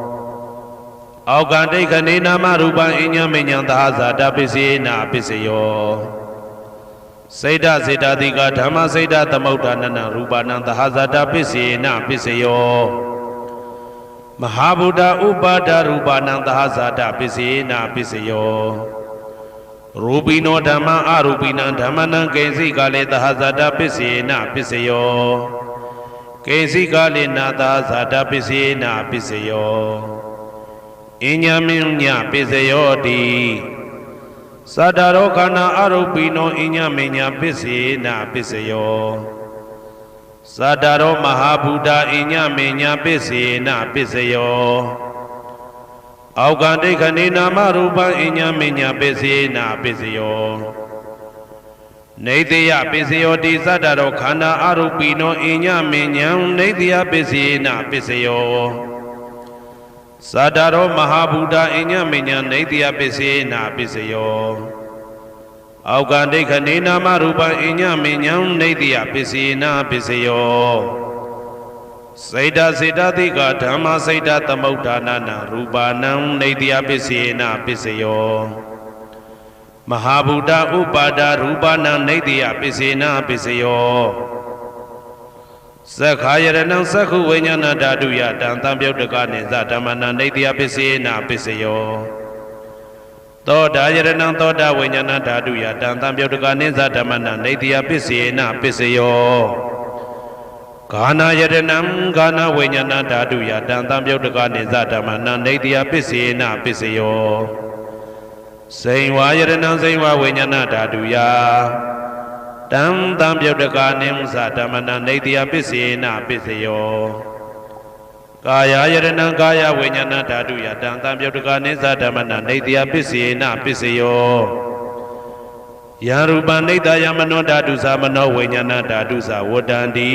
အောက်ကတိခဏေနာမရူပံအညမညံသဟာဇာတပိစေနပိစယောစေတတိကဓမ္မစေတသမုဋ္ဌာနနရူပနံသဟာဇာတပိစေနပိစယောမဟာဗုဒ္ဓဥပါဒရူပနံသဟာဇာတပိစေနပိစယောရူပိနောဓမ္မအရူပိနံဓမ္မနံကိဉ္စိကလေသဟာဇာတပိစေနပိစယောကိဉ္စိကလေနာသဟာဇာတပိစေနပိစယောအညမညပိစယောတိသတ္တရောခန္ဓာအရူပိနောအညမညပိစေနပိစယောသတ္တရောမဟာဗုဒ္ဓအညမညပိစေနပိစယောအောက်ကတိခဏေနာမရူပံအညမညပိစေနပိစယောနေတယပိစယောတိသတ္တရောခန္ဓာအရူပိနောအညမညံနေတယပိစေနပိစယောသတ္တရောမဟာဗုဒ္ဓအညမညံနေတယပိစေနပိစယောအောက်ကတိခဏေနာမရူပံအညမညံနေတယပိစေနပိစယောစေတတိကဓမ္မစေတသမုဋ္ဌာနနရူပနံနေတယပိစေနပိစယောမဟာဗုဒ္ဓဥပါဒရူပနံနေတယပိစေနပိစယောသက္ခာယရဏံသက္ခုဝိညာဏဓာတုယတံသံပြုတ်တကနိသဓမ္မနံနေတယပိစေနပိစယောသောတာယရဏံသောတာဝိညာဏဓာတုယတံသံပြုတ်တကနိသဓမ္မနံနေတယပိစေနပိစယောဂာနာယရဏံဂာနာဝိညာဏဓာတုယတံသံပြုတ်တကနိသဓမ္မနံနေတယပိစေနပိစယောစိန်ဝါယရဏံစိန်ဝါဝိညာဏဓာတုယတံသံပြုတ်တကနိသဓမ္မနံနေတယပိစေနပိစယောကာယယရဏံကာယဝိညာဏဓာတုယတံသံပြုတ်တကနိသဓမ္မနံနေတယပိစေနပိစယောယံရူပံနေတယမနောဓာတုသမနောဝိညာဏဓာတုသဝတ္တန္တိ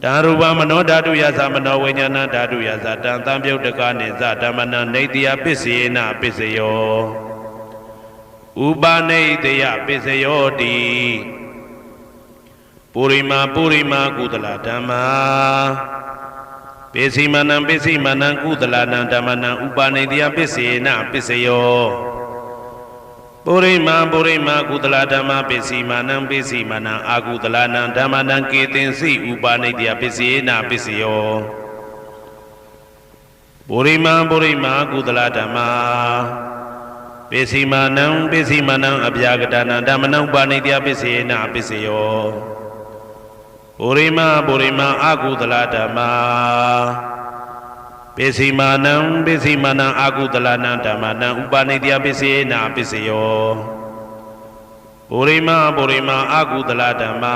တံရူပမနောဓာတုယသမနောဝိညာဏဓာတုယသတံသံပြုတ်တကနိသဓမ္မနံနေတယပိစေနပိစယောဥပနေတယပိစယောတိပုရိမာကုသလဓမ္မာပိစီမနံကုသလနံဓမ္မနံဥပနေတယပိစေနပိစယောပုရိမာကုသလဓမ္မပိစီမနံအာကုသလနံဓမ္မနံကေသင်္စိဥပနေတယပိစေနပိစယောပုရိမာကုသလဓမ္မာပိစီမနံအဗျာဂဒနံဓမ္မနံဥပနေတယပိစေနပိစယောပုရိမာအာကုသလဓမ္မာပိစီမနံအာကုသလနံဓမ္မနံဥပနေတယပိစေနပိစယောပုရိမာအာကုသလဓမ္မာ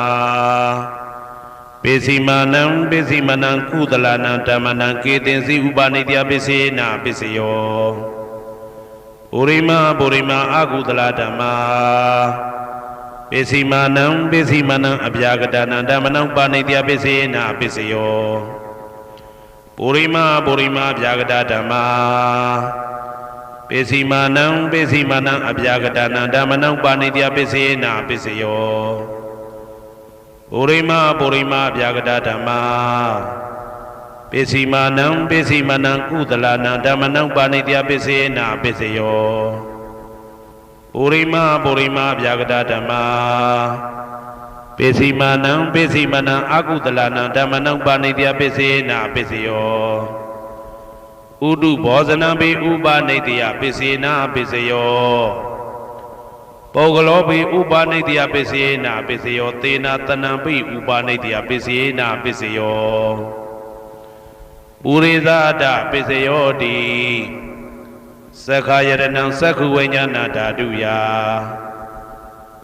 ပိစီမနံကုသလနံဓမ္မနံကေသင်္စိဥပနေတယပိစေနပိစယောပုရိမာအာကုသလဓမ္မာ ပိစီမာနံပိစီမနံအပြာကတနံဓမ္မနံပါဏိတယပိစေနာပိစယောပုရိမပုရိမအပြာကတဓမ္မာပိစီမာနံပိစီမနံအပြာကတနံဓမ္မနံပါဏိတယပိစေနာပိစယောပုရိမပုရိမအပြာကတဓမ္မာပိစီမာနံပိစီမနံကုသလနံဓမ္မနံပါဏိတယပိစေနာပိစယောပုရိမပုရိမအပြာကတဓမ္မာပိစီမာနံပိစီမနံအကုသလနံဓမ္မနံပါဏိတယပိစေနာပိစယောဥဒုဘောဇနံပိဥပနိတယပိစေနာပိစယောပုဂ္ဂလောပိဥပနိတယပိစေနာပိစယောသေနာတနံပိဥပနိတယပိစေနာပိစယောပုရိသဒပိစယောတိသက္ခာယရဏံသက္ခုဝိညာဏဓာတုယ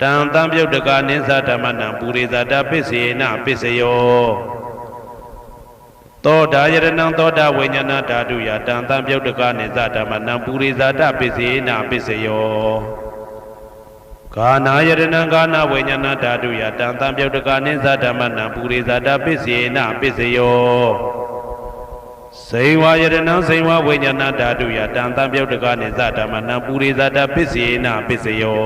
တံတံပြုတ်တကနိသဓမ္မနံပုရိသဒပိစေနာပိစယောသောတာယရဏံသောတာဝိညာဏဓာတုယတံတံပြုတ်တကနိသဓမ္မနံပုရိသဒပိစေနာပိစယောဂာနာယရဏံဂာနာဝိညာဏဓာတုယတံတံပြုတ်တကနိသဓမ္မနံပုရိသဒပိစေနာပိစယောစေဝယရဏံစေဝဝိညာဏဓာတုယတံတံပြုတ်တကနိသဓမ္မနံပုရိသဒပိစေနာပိစယော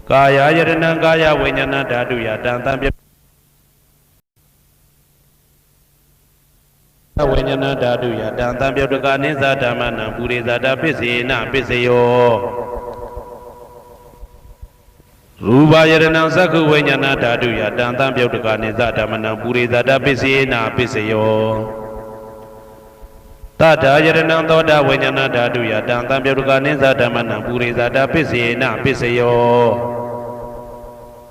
ကာယယရဏံကာယဝိညာဏဓာတုယတံတံပြုတ်ဝိညာဏဓာတုယတံတံပြုတ်တကနိသဓမ္မနံပုရိသဒပိစေနာပိစယောရူပယရဏံသက္ခုဝိညာဏဓာတုယတံတံပြုတ်တကနိသဓမ္မနံပုရိသဒပိစေနာပိစယောတထာယရဏံသောတာဝိညာဏဓာတုယတံတံပြုတ်တကနိသဓမ္မနံပုရိသဒပိစေနာပိစယော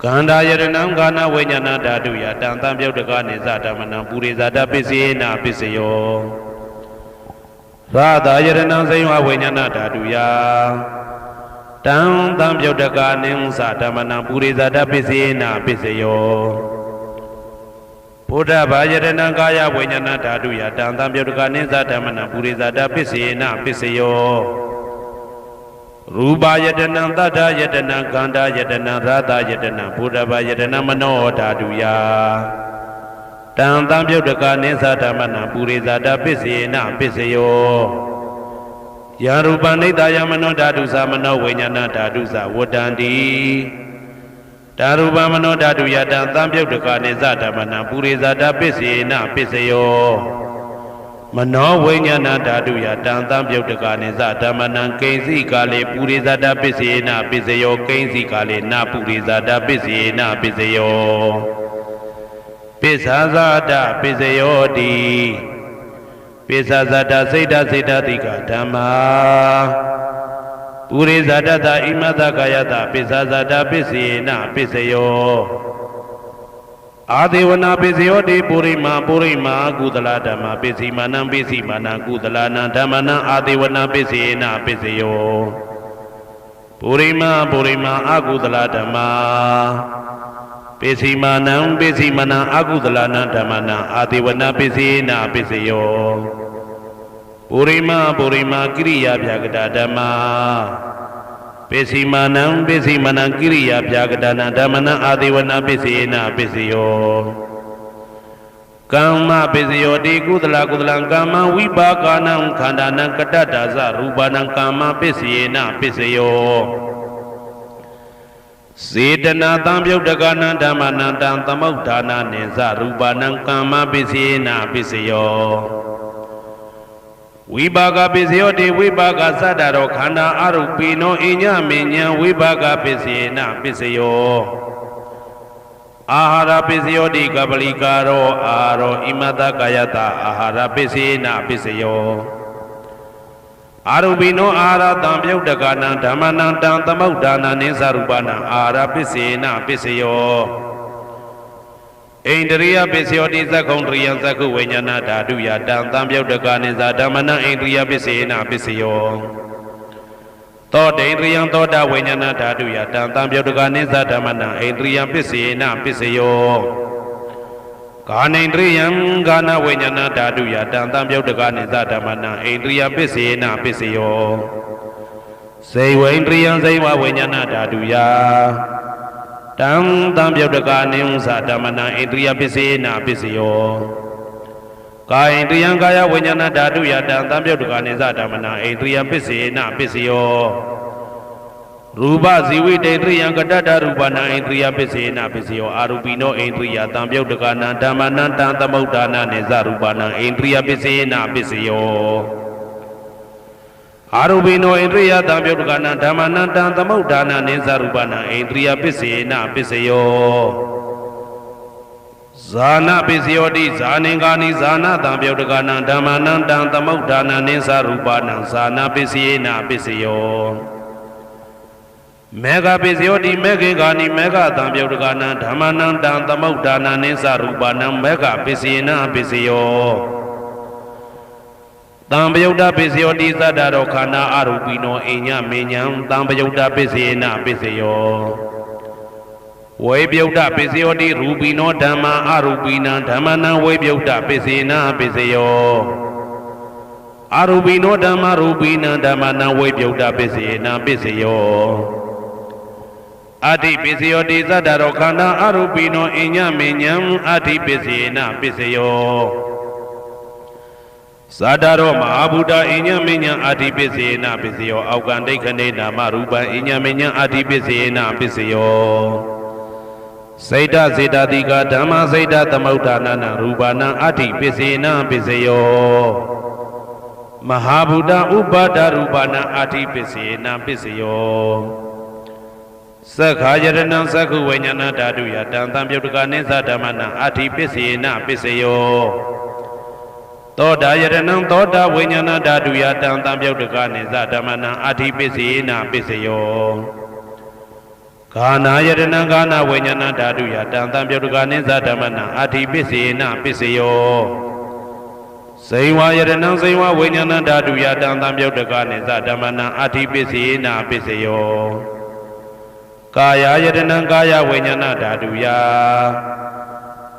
ကန္တာယရဏံကာနဝိညာဏဓာတုယတံတံပြုတ်တကနိသဓမ္မနံပုရိသဒပိစေနာပိစယောရာသာယရဏံစေဝဝိညာဏဓာတုယတံတံပြုတ်တကနိသဓမ္မနံပုရိသဒပိစေနာပိစယောဘုဒ္ဓဘာယရဏံကာယဝိညာဏဓာတုယတံတံပြုတ်တကနိသဓမ္မနံပုရိသဒပိစေနာပိစယောရူပယတနံတတ္ထယတနံကန္တာယတနံရာသယတနံဘုဒ္ဓဘာယတနံမနောဓာတုယတံတံပြုတ်တကနိသဓမ္မနံပုရိသဒပိစေနာပိစယောယာရူပနိတယမနောဓာတုသမနောဝိညာဏဓာတုသဝတ္တန္တိဓာရူပမနောဓာတုယတံတံပြုတ်တကနိသဓမ္မနံပုရိသဒပိစေနာပိစယောမနောဝိညာဏဓာတုယတံတံပြုတ်တကနိသဓမ္မနံကိဉ္စီကာလေပုရိသဒပိစေနာပိစယောကိဉ္စီကာလေနပုရိသဒပိစေနာပိစယောပိစ္ဆာဇာတပိစယောတိပိစ္ဆာဇာတစိတ်တစိတ်တတိကဓမ္မာပုရိသဒတဣမတကာယတပိစ္ဆာဇာတပိစေနာပိစယောအာဒေဝနာပိစယောတိပုရိမာပုရိမာကုသလဓမ္မပိစီမာနံပိစီမာနံကုသလနံဓမ္မနံအာဒေဝနာပိစေနာပိစယောပုရိမာပုရိမာအကုသလဓမ္မပိစီမာနံပိစီမာနံအကုသလနံဓမ္မနံအာဒေဝနာပိစေနာပိစယောပုရိမာပုရိမာကိရိယာဗျာကတဓမ္မာပိစီမာနံပိစီမာနံကိရိယာဗျာကတနံဓမ္မနံအာဒေဝနာပိစေနာပိစယောကမ္မပိစယောတိကုသလကုသလံကမ္မဝိပါကနံခန္ဓာနံကတ္တဒါဇရူပနံကမ္မပိစေနာပိစယောစေတနာတံပြုတ်တကနံဓမ္မနံတံသမုဋ္ဌာနာနိသရူပနံကမ္မပိစေနာပိစယောဝိပါကပိစယောတိဝိပါကသတ္တရောခန္ဓာအရုပိနောအညမဉ္ဇံဝိပါကပိစေနာပိစယောအာဟာရပိစယောတိကပလိကာရောအာရောဣမတကာယတအာဟာရပိစေနာပိစယောအာရုပိနောအာဟာရတံပြုတ်တကနံဓမ္မနံတံသမုဋ္ဌာနာနိသရူပနံအာဟာရပိစေနာပိစယောဣန္ဒရိယပိစယောတိသက္ကုံတရိယံသက္ခုဝိညာဏဓာတုယတံတံပြုတ်တကနိသဓမ္မနံဣန္ဒရိယပိစေနာပိစယောသောတေန္ဒရိယံသောတာဝိညာဏဓာတုယတံတံပြုတ်တကနိသဓမ္မနံဣန္ဒရိယပိစေနာပိစယောကာနိန္ဒရိယံကာနဝိညာဏဓာတုယတံတံပြုတ်တကနိသဓမ္မနံဣန္ဒရိယပိစေနာပိစယော စေဝိန္ဒြိယံစေဝဝိညာဏဓာတုယတံတံပြုတ်တကာနိဥ္စဓမ္မနံဣန္ဒြိယပစ္စေနပစ္စယောကာယဣန္ဒြိယံကာယဝိညာဏဓာတုယတံတံပြုတ်တကာနိသဓမ္မနံဣန္ဒြိယပစ္စေနပစ္စယောရူပဇီဝိတေန္ဒြိယံကတ္တရူပနံဣန္ဒြိယပစ္စေနပစ္စယောအာရူပိနောဣန္ဒြိယတံပြုတ်တကာနံဓမ္မနံတံသမုဋ္ဌာနနိသရူပနံဣန္ဒြိယပစ္စေနပစ္စယောအာရူပိနောဣန္ဒြိယတံပြုတ်တကာနံဓမ္မနံတံသမုဋ္ဌာနနိသရူပနံဣန္ဒြိယပစ္စေနပစ္စယောဇာနာပစ္စယောတိဇာနေကာနိဇာနာတံပြုတ်တကာနံဓမ္မနံတံသမုဋ္ဌာနနိသရူပနံဇာနာပစ္စယေနပစ္စယောမေဃပစ္စယောတိမေခေကာနိမေဃတံပြုတ်တကာနံဓမ္မနံတံသမုဋ္ဌာနနိသရူပနံမေဃပစ္စယေနပစ္စယောတံပယုတ်တပစ္စယောတိသတ္တရောခန္ဓာအရူပိနောအိညမေညံတံပယုတ်တပစ္စယေနပစ္စယောဝေပယုတ်တပစ္စယောတိရူပိနောဓမ္မာအရူပိနံဓမ္မနံဝေပယုတ်တပစ္စယေနပစ္စယောအရူပိနောဓမ္မာရူပိနံဓမ္မနံဝေပယုတ်တပစ္စယေနပစ္စယောအတ္တိပစ္စယောတိသတ္တရောခန္ဓာအရူပိနောအိညမေညံအတ္တိပစ္စယေနပစ္စယောဇာတရောမဟာဗုဒ္ဓအိညမေညံအတ္တိပစ္စယေနပစ္စယောအောက်ကံဒိဋ္ဌနေနာမရူပံအိညမေညံအတ္တိပစ္စယေနပစ္စယောစေတစေတတိကဓမ္မစေတသမုဋ္ဌာနနံရူပနံအတ္တိပစ္စေနပစ္စယောမဟာဗုဒ္ဓဥပါဒရူပနံအတ္တိပစ္စေနပစ္စယောသက္ခာယရဏံသက္ခုဝိညာဏဓာတုယတံတံပြုတ်တကာနိသဓမ္မနံအတ္တိပစ္စေနပစ္စယောသောတာယရဏံသောတာဝိညာဏဓာတုယတံတံပြုတ်တကာနိသဓမ္မနံအတ္တိပစ္စေနပစ္စယောကာနာယတနာကာနာဝိညာဏဓာတုယတံတံပြုတ်တကာနိသဓမ္မနံအတ္တိပစ္စေနပစ္စယောဇိဝယတနံဇိဝဝိညာဏဓာတုယတံတံပြုတ်တကာနိသဓမ္မနံအတ္တိပစ္စေနပစ္စယောကာယယတနံကာယဝိညာဏဓာတုယ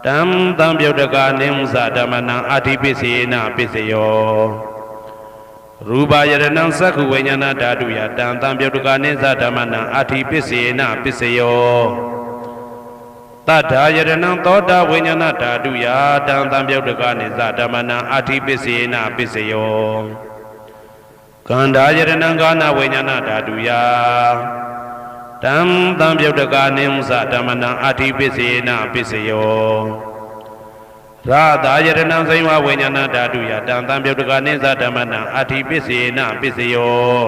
တံတံပြုတ်တကာနိသဓမ္မနံအတ္တိပစ္စေနပစ္စယောရူပယရဏံသက္ခုဝိညာဏဓာတုယတံတံပြုတ်တကာနိသဓမ္မနံအတ္တိပစ္စေနပစ္စယောတတ္ထာယရဏံသောတာဝိညာဏဓာတုယတံတံပြုတ်တကာနိသဓမ္မနံအတ္တိပစ္စေနပစ္စယောကန္ဓာယရဏံကာနဝိညာဏဓာတုယတံတံပြုတ်တကာနိသဓမ္မနံအတ္တိပစ္စေနပစ္စယောရာသာယရဏံဇိဝဝိညာဏဓာတုယတံတံပြုတ်တကာနိသဓမ္မနံအတ္တိပစ္စေနပစ္စယော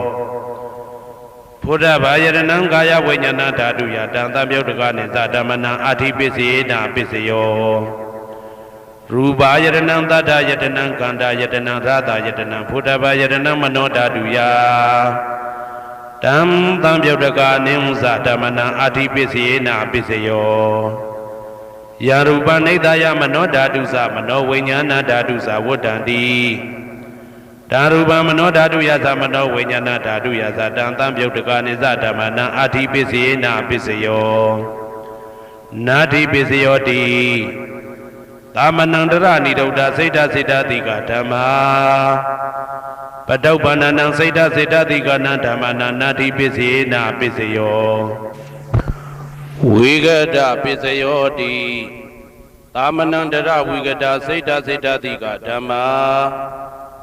ဘုဒ္ဓဘာယရဏံကာယဝိညာဏဓာတုယတံတံပြုတ်တကာနိသဓမ္မနံအတ္တိပစ္စေနပစ္စယောရူပယရဏံသတ္တယတနံကန္တာယတနံရာသာယတနံဘုဒ္ဓဘာယရဏံမနောဓာတုယတံတံပြုတ်တကာနိသဓမ္မနံအတ္တိပစ္စေနပစ္စယောယာရူပနိဒာယမနောဓာတုသမနောဝိညာဏဓာတုသဝတ္တံတိဓာရူပမနောဓာတုယသမနောဝိညာဏဓာတုယသတံတံပြုတ်တကာနိသဓမ္မနံအတ္တိပစ္စေနပစ္စယောနာတိပစ္စယောတိသမနံတရဏိဒုဒ္ဓစိတ်တစိတ္တတိကဓမ္မာပတုပ္ပန္နံစိတ်တစိတ္တတိကနံဓမ္မနံနာတိပစ္စေနပစ္စယောဝိဂဒပစ္စယောတိသာမဏံတရဝိဂဒစိတ်တစိတ္တတိကဓမ္မာ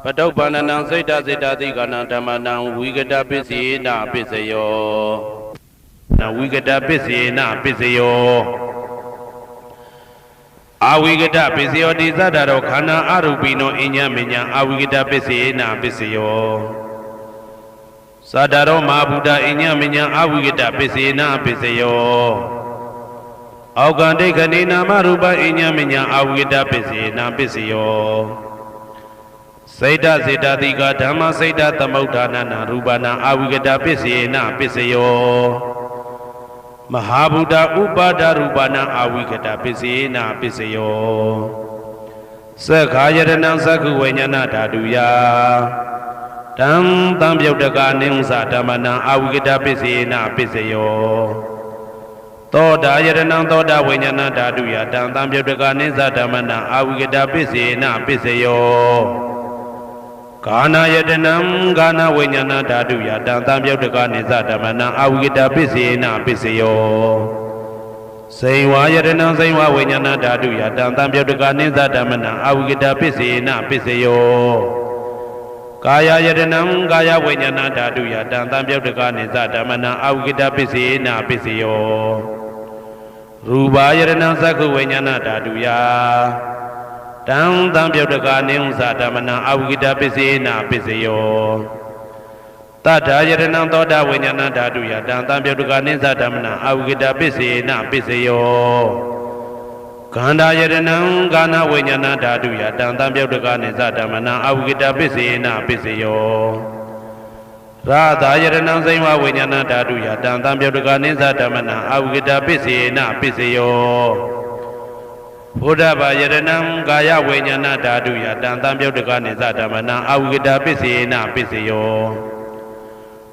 ပတုပ္ပန္နံစိတ်တစိတ္တတိကနံဓမ္မနံဝိဂဒပစ္စေနပစ္စယောနဝိဂဒပစ္စေနပစ္စယောအဝိဂဒပစ္စယောတိသတ္တရောခန္ဓာအရူပိနောအိညမေညအဝိဂဒပစ္စေနပစ္စယောသတ္တရောမဟာဗုဒ္ဓအိညမေညအဝိဂဒပစ္စေနပစ္စယောအောက်ကံဒိဋ္ဌနေနာမရူပအိညမေညအဝိဂဒပစ္စေနပစ္စယောစေတစေတတိကဓမ္မစေတသမုဋ္ဌာနနာရူပနာအဝိဂဒပစ္စေနပစ္စယောမဟာဗုဒ္ဓဥပါဒရူပနာအဝိဂဒပစ္စေနပစ္စယောသက္ခာယရဏံသက္ခုဝိညာဏဓာတုယတံတံပြုတ်တကာနိသဓမ္မနံအဝိဂဒပစ္စေနပစ္စယောသောတာယရဏံသောတာဝိညာဏဓာတုယတံတံပြုတ်တကာနိသဓမ္မနံအဝိဂဒပစ္စေနပစ္စယော Kana yadanam Gana Vinyana Dadu Yatan Tam Yodaka Nizadamana Awita Pisina Pisayo Saywa Yadanam Saywa Vinyana Dadu Yatan Tam Yodaka Nizadamana Awita Pisina Pisayo Kaya Yadanam Gaya Vinyana Dadu Yatan Tam Yodaka Nizadamana Awita Pisina Pisayo Ruba Yadanam Saku Vinyana Dadu Ya Tam Tam Yodaka Nizadamana Awita Pisina Pisayo Tata Yadanam Toda Vinyana Dadu Yatan Tam Yodaka Nizadamana Awita Pisina Pisayo Kanda Yadanam Gana Vinyana Dadu Yatan Tam Yodaka Nizadamana Awita Pisina Pisayo Radha Yadanam Saywa Vinyana Dadu Yatan Tam Yodaka Nizadamana Awita Pisina Pisayo Buddha Yadanam Gaya Vinyana Dadu Yatan Tam Yodaka Nizadamana Awita Pisina Pisayo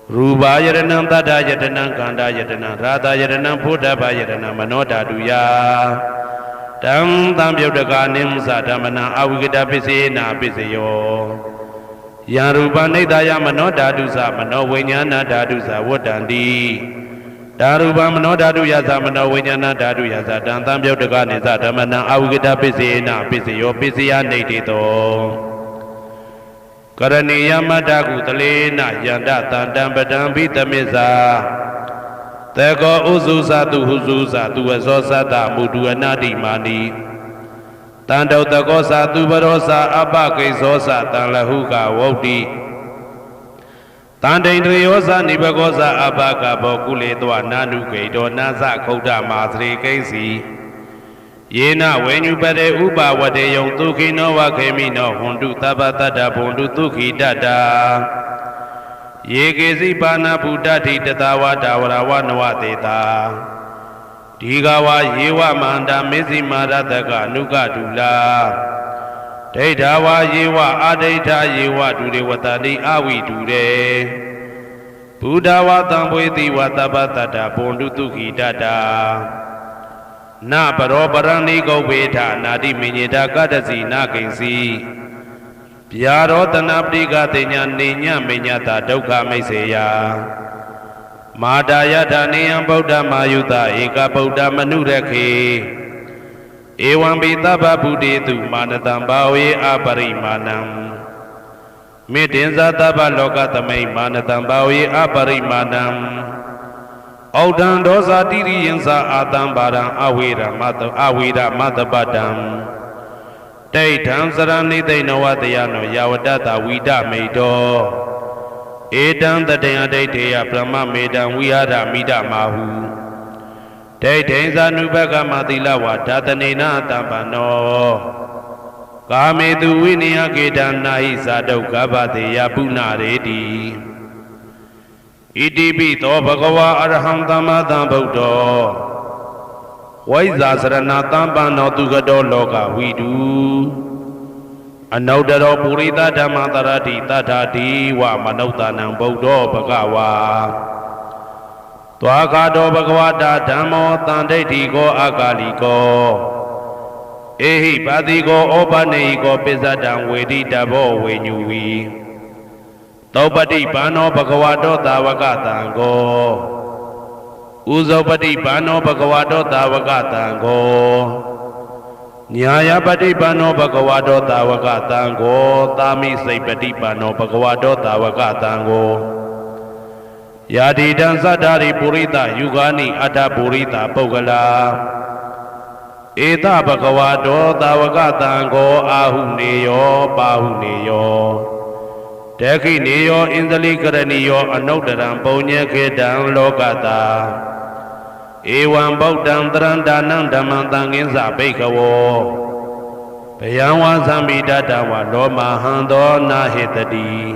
Ruba Yadanam Tata Yadanam Kanda Yadanam Radha Yadanam Buddha Yadanam Mano Dadu Ya Tam Tam Yodaka Nizadamana Awita Pisina Pisayo Yaruba Nidaya Mano Dadu Sa Mano Vinyana Dadu Sa Wadandi Daruba Mano Dadu Yaza Mano Vinyana Dadu Yaza Tam Tam Yodaka Nizadamana Awita Pisina Pisayo Pisya Nidito Karaniya Madagu Talena Yanda Tandam Badam Vitamisa Tego Uzuza Tu Huzuza Tu Azosata Mudu Anadi Mani Tando Tagosa Tu Barosa Abake Zosa Tanlahuka Wodi Tandendriosa Nibagosa Abaka Bokule Dwa Nanu Kedo Naza Koda Masri Kesi Yena when you bade Uba Wade Yong Tuki no Wakemi no Hundu Tabatada Bundu Tuki Dada Yegezi Bana Buddha Titawa Dawarawa Noateta Digawa Yewa Manda Mizi Marataka Nuka Dula Dedawa Yewa Adeta Yewa Dude Watadi Awi Dude Buddhawa Tambweti Watabatata Bundu Tuki Dada Na Barobarani Go Veta Nadi Minita Kadasi Nakinsi Piaro Tanabdiga Tenya Ninya Minyata Doka Meseya Madaya Daniam Buddha Mayuta Eka Buddha Manureke Ewan Bitaba Buddhitu Manatambawe Aparimanam Midinza Taba Lokatame Manatambawe Aparimanam Audan Dosa Diri Yansa Atambaram Awira Matabadam Daytam Sarani de Novatayano Yawadata Vida Medo Edam the Dayadaya Brahma Medam Viada Mida Mahu Daytanza Nubaka Madilawa Tatanina Tampano Kamedu Winia Gedan Naisa Dokabate Yapuna Redi Idibi To Bhagava Arham Tamadam Buddha Waiza Sarana Tampano Tugado Loka Vidu Anodaro Purita Dhammatarati Tatati Wa Manotanam Buddha Bhagava Twakado Bhagavata Dhammo Tandetiko Akaliko Ehi Patiko Opaneko Pisadam Wedi Dabo Venyuvi Taupati Pano Bhagavato Tavakatango Uzopati Pano Bhagavato Tavakatango Nyayapati Pano Bhagavato Tavakatango Tami Saipati Pano Bhagavato Tavakatango Yadi Dansadari Purita Yugani Ada Purita Pogala Eta Bhagavato Tavakatango Ahuneyo Bahuneyo Teki Neyo Indali Karaniyo Anodaram Ponya Kedam Lokata Ewan Bogdan Trandanam Damantangin Zabekawo Payawa Zambida Dawa Loma Hando Nahitadi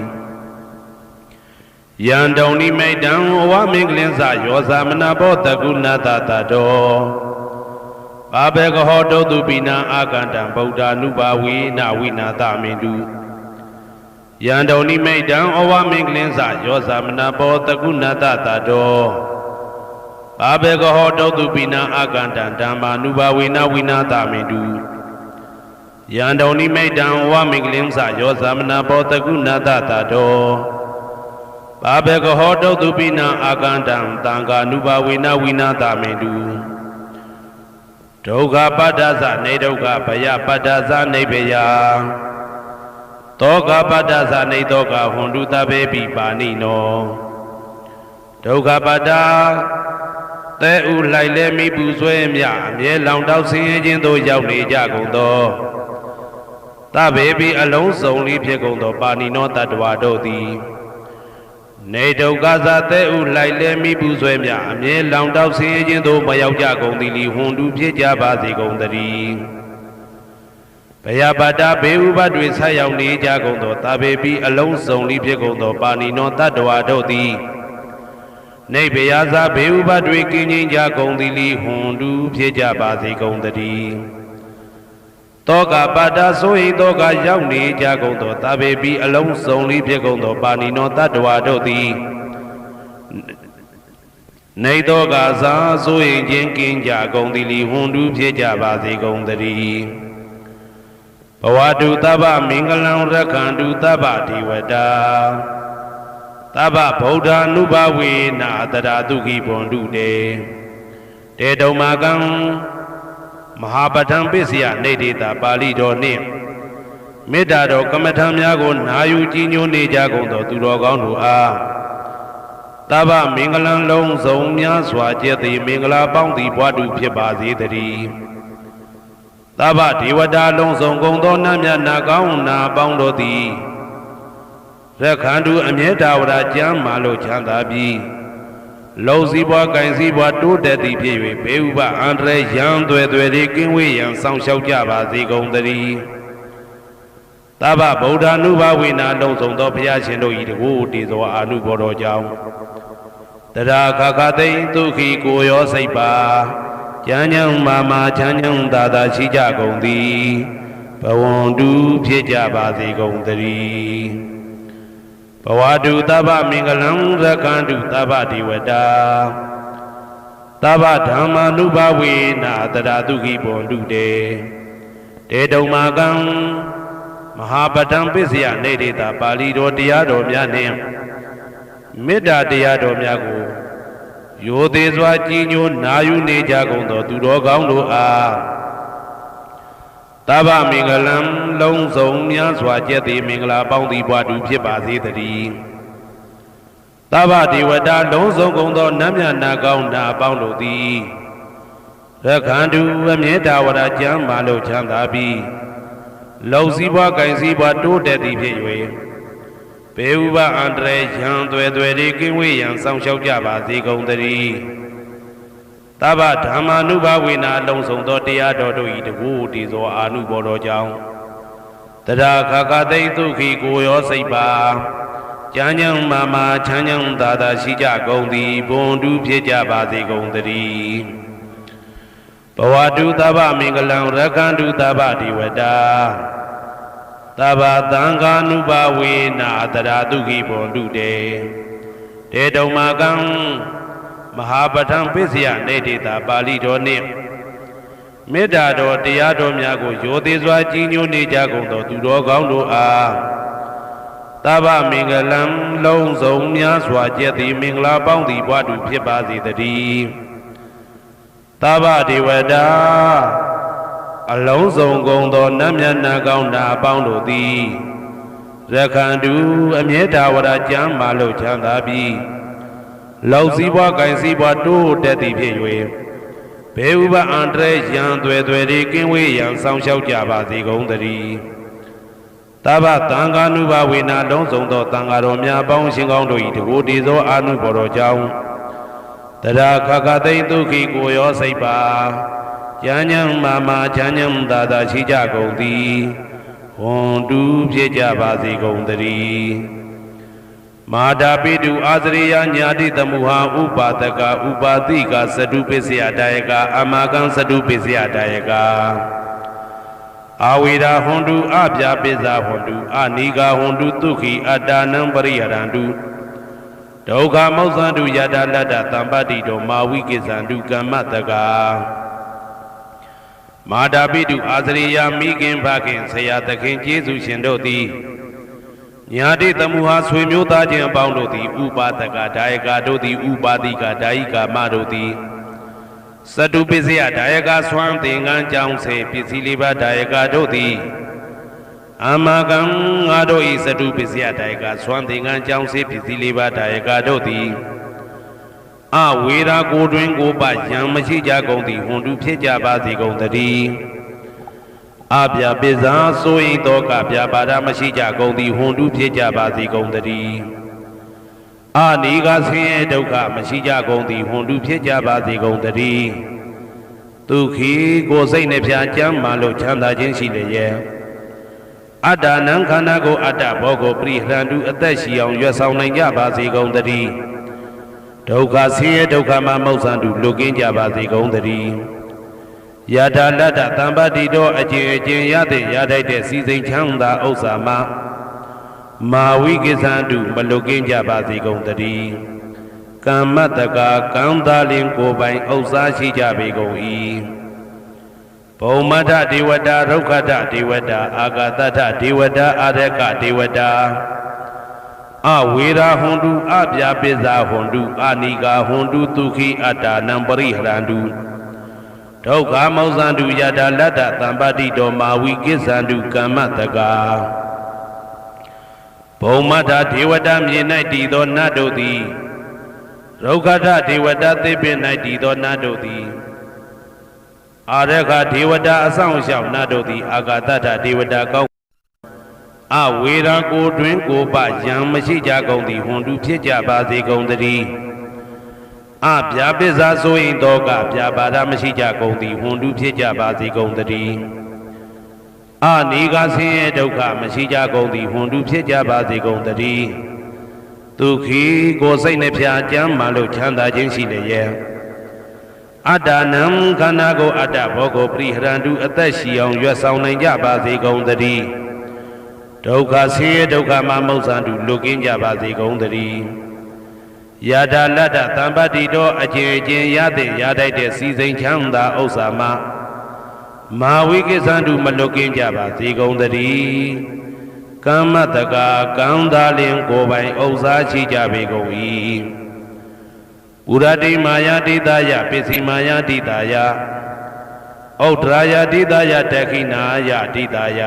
Yandoni Maidan Wa Minglinza Yosamana Bota Gunata Tado Babeka Hodo Dubina Agandam Boda Nubawi Nawina Tamindu Yandoni Maidan Wa Minglinza Yosamana Bota Gunata Tado Babeka Hodo Dubina Agandam Dama Nubawi Nawina Tamindu ယံတော်နိမိတ်တံဝမိကလင်းစာယောသမနာဘောတကုဏတတတောဘာဘေကဟောတုတုပိနံအာကန္တံတံဃာနုဘဝေနဝိနာတမေတုဒုက္ခပတ္တသနေဒုက္ခဘယပတ္တသနေဘယတောကပတ္တသနေတောကဟွန်တုတဘေပိပါဏိနောဒုက္ခပတ္တသဲဥလိုက်လဲမိပူဆွဲမြအမြဲလောင်တောက်ဆင်းရဲခြင်းသို့ရောက်နေကြကုန်သောသဗ္ဗေပိအလုံးစုံလေးဖြစ်ကုန်သောပါဏိနောတတ္တဝါတို့သည်နေဒုက္ခသာသဲဥလိုက်လဲမိပူဆွဲမြအမြဲလောင်တောက်ဆင်းရဲခြင်းသို့မရောက်ကြကုန်သည်လီဟွန်တုဖြစ်ကြပါစေကုန်သတည်းဘယပါတဘေဥပတွေဆက်ရောက်နေကြကုန်သောသဗ္ဗေပိအလုံးစုံလေးဖြစ်ကုန်သောပါဏိနောတတ္တဝါတို့သည်နေဘယသာဘေဥပတွေကင်းငြိမ်းကြကုန်သည်လီဟွန်တုဖြစ်ကြပါစေကုန်သတည်းတောကပါတဆိုဟိတောကရောက်နေကြကုန်သောသဗ္ဗေပိအလုံးစုံလေးဖြစ်ကုန်သောပါဏိနောတတ္တဝါတို့သည်နေတောကသာဆိုဟိခြင်းကင်းကြကုန်သည်လီဟွန်တုဖြစ်ကြပါစေကုန်သတည်းဘဝတုသဗ္ဗမင်္ဂလံရက္ခန္တုသဗ္ဗဒေဝတာသဗ္ဗဗုဒ္ဓ ानु ဘဝေနာတရာတုခိဘွန်တုတေတေတုံမာကံမဟာပဋ္ဌံပစ္စယနေတေတာပါဠိတော်နှင့်မေတ္တာတော်ကမ္မထံများကိုနာယူကြည်ညိုနေကြကုန်သောသူတော်ကောင်းတို့အားသဗ္ဗမင်္ဂလံလုံးစုံများစွာကျက်သည်မင်္ဂလာပေါင်းသည်ဘွားတူဖြစ်ပါစေတည်းသဗ္ဗဒေဝတာလုံးစုံကုန်သောနတ်မြတ်နာကောင်းနာပေါင်းတို့သည်ရက္ခန္တုအမြဲတဝရကျမ်းမာလို့ချမ်းသာပြီးလုံစည်းပွားကင်စည်းပွားတိုးတက်သည်ဖြစ်၍ဘေဥပအန္တရာယ်ရန်သွဲသွဲတွေကင်းဝေးရန်စောင့်ရှောက်ကြပါစေကုန်သတည်းသဗ္ဗဗုဒ္ဓ ानु ဘဝေနာလုံးစုံသောဘုရားရှင်တို့၏တကူတည်သောအာနုဘောတော်ကြောင့်တရာခခသိမ့်ဒုက္ခိကိုရောစိတ်ပါကျမ်းချမ်းမာမာချမ်းချမ်းသာသာရှိကြကုန်သည်ဘဝန္တုဖြစ်ကြပါစေကုန်သတည်းဘဝတုသဗ္ဗမင်္ဂလံရက္ခန္တုသဗ္ဗဒေဝတာသဗ္ဗဓမ္မာနုဘဝေနာတရာတုခိဘွန်တုတေတေတုံမာကံမဟာပဋ္ဌံပစ္စယနေတေတာပါဠိတော်တရားတော်များနှင့်မေတ္တာတရားတော်များကိုရိုသေစွာကြည်ညိုနာယူနေကြကုန်သောသူတော်ကောင်းတို့အားသဗ္ဗမင်္ဂလံလုံးစုံများစွာကျက်သည်မင်္ဂလာပေါင်းသည်ဘွားတူဖြစ်ပါစေတည်းသဗ္ဗဒေဝတာလုံးစုံကုန်သောနတ်မြတ်နာကောင်းနာပေါင်းတို့သည်ရက္ခန္တုအမြဲတဝရကျမ်းမာလို့ချမ်းသာပြီးလုံစည်းပွားကင်စည်းပွားတိုးတက်သည်ဖြစ်၍ဘေဥပအန္တရာယ်ရန်သွဲသွဲတွေကင်းဝေးရန်စောင့်ရှောက်ကြပါစေကုန်သတည်းသဗ္ဗဓမ္မာနုဘဝေနာလုံးစုံသောတရားတော်တို့၏တကူတည်သောအာနုဘောတော်ကြောင့်တရာခခသိမ့်ဒုက္ခိကိုရောစိတ်ပါကျမ်းချမ်းမာမာချမ်းချမ်းသာသာရှိကြကုန်သည်ဘွန်တုဖြစ်ကြပါစေကုန်သတည်းဘဝတုသဗ္ဗမင်္ဂလံရက္ခန္တုသဗ္ဗဒေဝတာသဗ္ဗသံဃာနုဘဝေနာတရာတုခိဘွန်တုတေတေတုံမာကံမဟာပဋ္ဌံပစ္စယနေတေတာပါဠိတော်နှင့်မေတ္တာတော်တရားတော်များကိုရိုသေစွာကြည်ညိုနေကြကုန်သောသူတော်ကောင်းတို့အားသဗ္ဗမင်္ဂလံလုံးစုံများစွာကျက်သည်မင်္ဂလာပေါင်းသည်ဘွားတူဖြစ်ပါစေတည်းသဗ္ဗဒေဝတာအလုံးစုံကုန်သောနတ်မြတ်နာကောင်းနာပေါင်းတို့သည်ရက္ခန္တုအမြဲတဝရကျမ်းမာလို့ချမ်းသာပြီးလောက်စည်းပွားကင်စည်းပွားတိုးတက်သည်ဖြစ်၍ဘေဥပအန္တရာယ်ရန်သွဲသွဲတွေကင်းဝေးရန်စောင့်ရှောက်ကြပါစေကုန်သတည်းသဗ္ဗသံဃာနုဘဝေနာလုံးစုံသောသံဃာတော်များပေါင်းရှင်ကောင်းတို့၏တကူတည်သောအာနုဘော်တော်ကြောင့်တရာခခသိမ့်ဒုက္ခိကိုရောစိတ်ပါကျမ်းချမ်းမာမာချမ်းချမ်းသာသာရှိကြကုန်သည်ဟွန်တူဖြစ်ကြပါစေကုန်သတည်းမာတာပိတုအာသရိယညာတိသမုဟာဥပါဒကဥပါတိကသတုပစ္စယတာယကအမကံသတုပစ္စယတာယကအာဝေရာဟွန်တုအပြာပိဇာဟွန်တုအနိဂါဟွန်တုဒုက္ခိအတ္တနံပရိယရန္တုဒုက္ခမောဇ္ဇန္တုယတာလတ္တသံပတ္တိတောမာဝိကိဇန္တုကမ္မတက မာတာပိတုအာသရိယာမိခင်ဖခင်ဆရာသခင်ကျေးဇူးရှင်တို့သည်ညာတိတမှုဟာဆွေမျိုးသားချင်းအပေါင်းတို့သည်ဥပါဒကဒါယကတို့သည်ဥပါတိကဒါယိကာမတို့သည်စတုပစ္စယဒါယကဆွမ်းသင်္ကန်းကြောင်းစေပစ္စည်းလေးပါးဒါယကတို့သည်အမကံငါတို့ဤစတုပစ္စယဒါယကဆွမ်းသင်္ကန်းကြောင်းစေပစ္စည်းလေးပါးဒါယကတို့သည်အဝေရာကိုတွင်ကိုပယံမရှိကြကုန်သည်ဟွန်တုဖြစ်ကြပါစေကုန်သတည်းအပြပိဇာဆိုရင်တော့ကပြပါဒမရှိကြကုန်သည်ဟွန်တုဖြစ်ကြပါစေကုန်သတည်းအနိကဆင်းရဲဒုက္ခမရှိကြကုန်သည်ဟွန်တုဖြစ်ကြပါစေကုန်သတည်းဒုက္ခိကိုယ်စိတ်နှပြကျမ်းမာလို့ချမ်းသာခြင်းရှိလျက်အတ္တနံခန္ဓာကိုအတ္တဘောကိုပရိဟရန္တုအသက်ရှိအောင်ရွတ်ဆောင်နိုင်ကြပါစေကုန်သတည်းဒုက္ခဆင်းရဲဒုက္ခမှာမောက္ဆန္တုလွတ်ကင်းကြပါစေကုန်သတည်းယထာလတ္တသံပါတိတော်အကျင့်အကျင့်ရတဲ့ရထိုက်တဲ့စီစိန်ချမ်းသာဥစ္စာမှာမာဝိကိသန္တုမလွတ်ကင်းကြပါစေကုန်သတည်းကမ္မတကာကံသာလင်ကိုယ်ပိုင်ဥစ္စာရှိကြပေကုန်၏ဘုံမထဒေဝတာရုက္ခထဒေဝတာအာဂတထဒေဝတာအာရကဒေဝတာအဝေရာဟွန်တုအပြာပိဇာဟွန်တုအနိကာဟွန်တုဒုက္ခိအတ္တနံပရိဟရန္တုဒုက္ခမောဇန္တုယတာလတ္တသံပါတိတော်မာဝိကိသန္တုကမ္မတကာဘုံမထဒေဝတာမြေ၌တည်သောနတ်တို့သည်ရုက္ခထဒေဝတာသေပင်၌တည်သောနတ်တို့သည်အာရခဒေဝတာအဆောင်ရှောက်နတ်တို့သည်အာဂတထဒေဝတာကောင်းအဝေရာကိုတွင်ကိုပယံမရှိကြကုန်သည်ဟွန်တုဖြစ်ကြပါစေကုန်သတည်းအပြာပိဇာဆိုရင်တော့ကပြာပါဒမရှိကြကုန်သည်ဟွန်တုဖြစ်ကြပါစေကုန်သတည်းအနိကဆင်းရဲဒုက္ခမရှိကြကုန်သည်ဟွန်တုဖြစ်ကြပါစေကုန်သတည်းဒုက္ခိကိုယ်စိတ်နှပြကျမ်းမာလို့ချမ်းသာခြင်းရှိလျက်အတ္တနံခန္ဓာကိုအတ္တဘောကိုပရိဟရန္တုအသက်ရှိအောင်ရွတ်ဆောင်နိုင်ကြပါစေကုန်သတည်းဒုက္ခဆင်းရဲဒုက္ခမှာမောက္ဆန္တုလွတ်ကင်းကြပါစေကုန်သတည်းယထာလတ္တသံပါတိတော်အကျင့်အကျင့်ရတဲ့ရထိုက်တဲ့စီစိန်ချမ်းသာဥစ္စာမှာမာဝိကိသန္တုမလွတ်ကင်းကြပါစေကုန်သတည်းကမ္မတကာကံသာလင်ကိုယ်ပိုင်ဥစ္စာရှိကြပေကုန်၏ဥရတိမာယာတိတယပစ္စည်းမာယာတိတယဩဒရာယတိတယတခိနာယတိတယ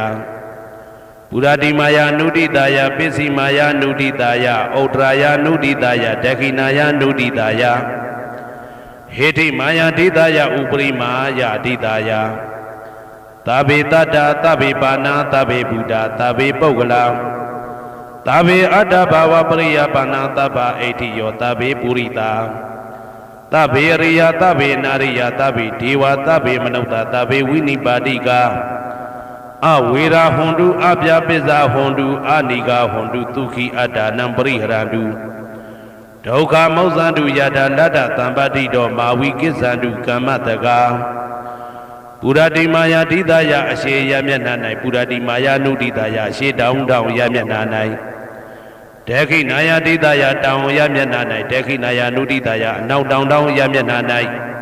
ပုရတိမာယာနုတိတာယပစ္စည်းမာယာနုတိတာယဩဒရာယနုတိတာယဒခိနာယနုတိတာယဟေတိမာယာတိတာယဥပရိမာယာတိတာယသဗ္ဗေတတ္တသဗ္ဗေပါဏာသဗ္ဗေဗုဒ္ဓသဗ္ဗေပုဂ္ဂလသဗ္ဗေအတ္တဘာဝပရိယပါဏာသဗ္ဗအိဋ္ဌိယောသဗ္ဗေပုရိတာသဗ္ဗေရိယသဗ္ဗေနာရိယသဗ္ဗေဒေဝသဗ္ဗေမနုဿသဗ္ဗေဝိနိပါတိကအဝေရာဟွန်တုအပြာပိဇာဟွန်တုအနိကာဟွန်တုဒုက္ခိအတ္တနံပရိဟရန္တုဒုက္ခမောက္ဆန္တုယထာလတ္တသံပါတိတော်မာဝိကိသန္တုကမ္မတကာပုရတိမာယာတိတယအရှိယမျက်နှာ၌ပုရတိမာယာနုတိတယအရှိတောင်းတောင်းယမျက်နှာ၌ဒေခိနာယာတိတယတောင်းယမျက်နှာ၌ဒေခိနာယာနုတိတယအနောက်တောင်းတောင်းယမျက်နှာ၌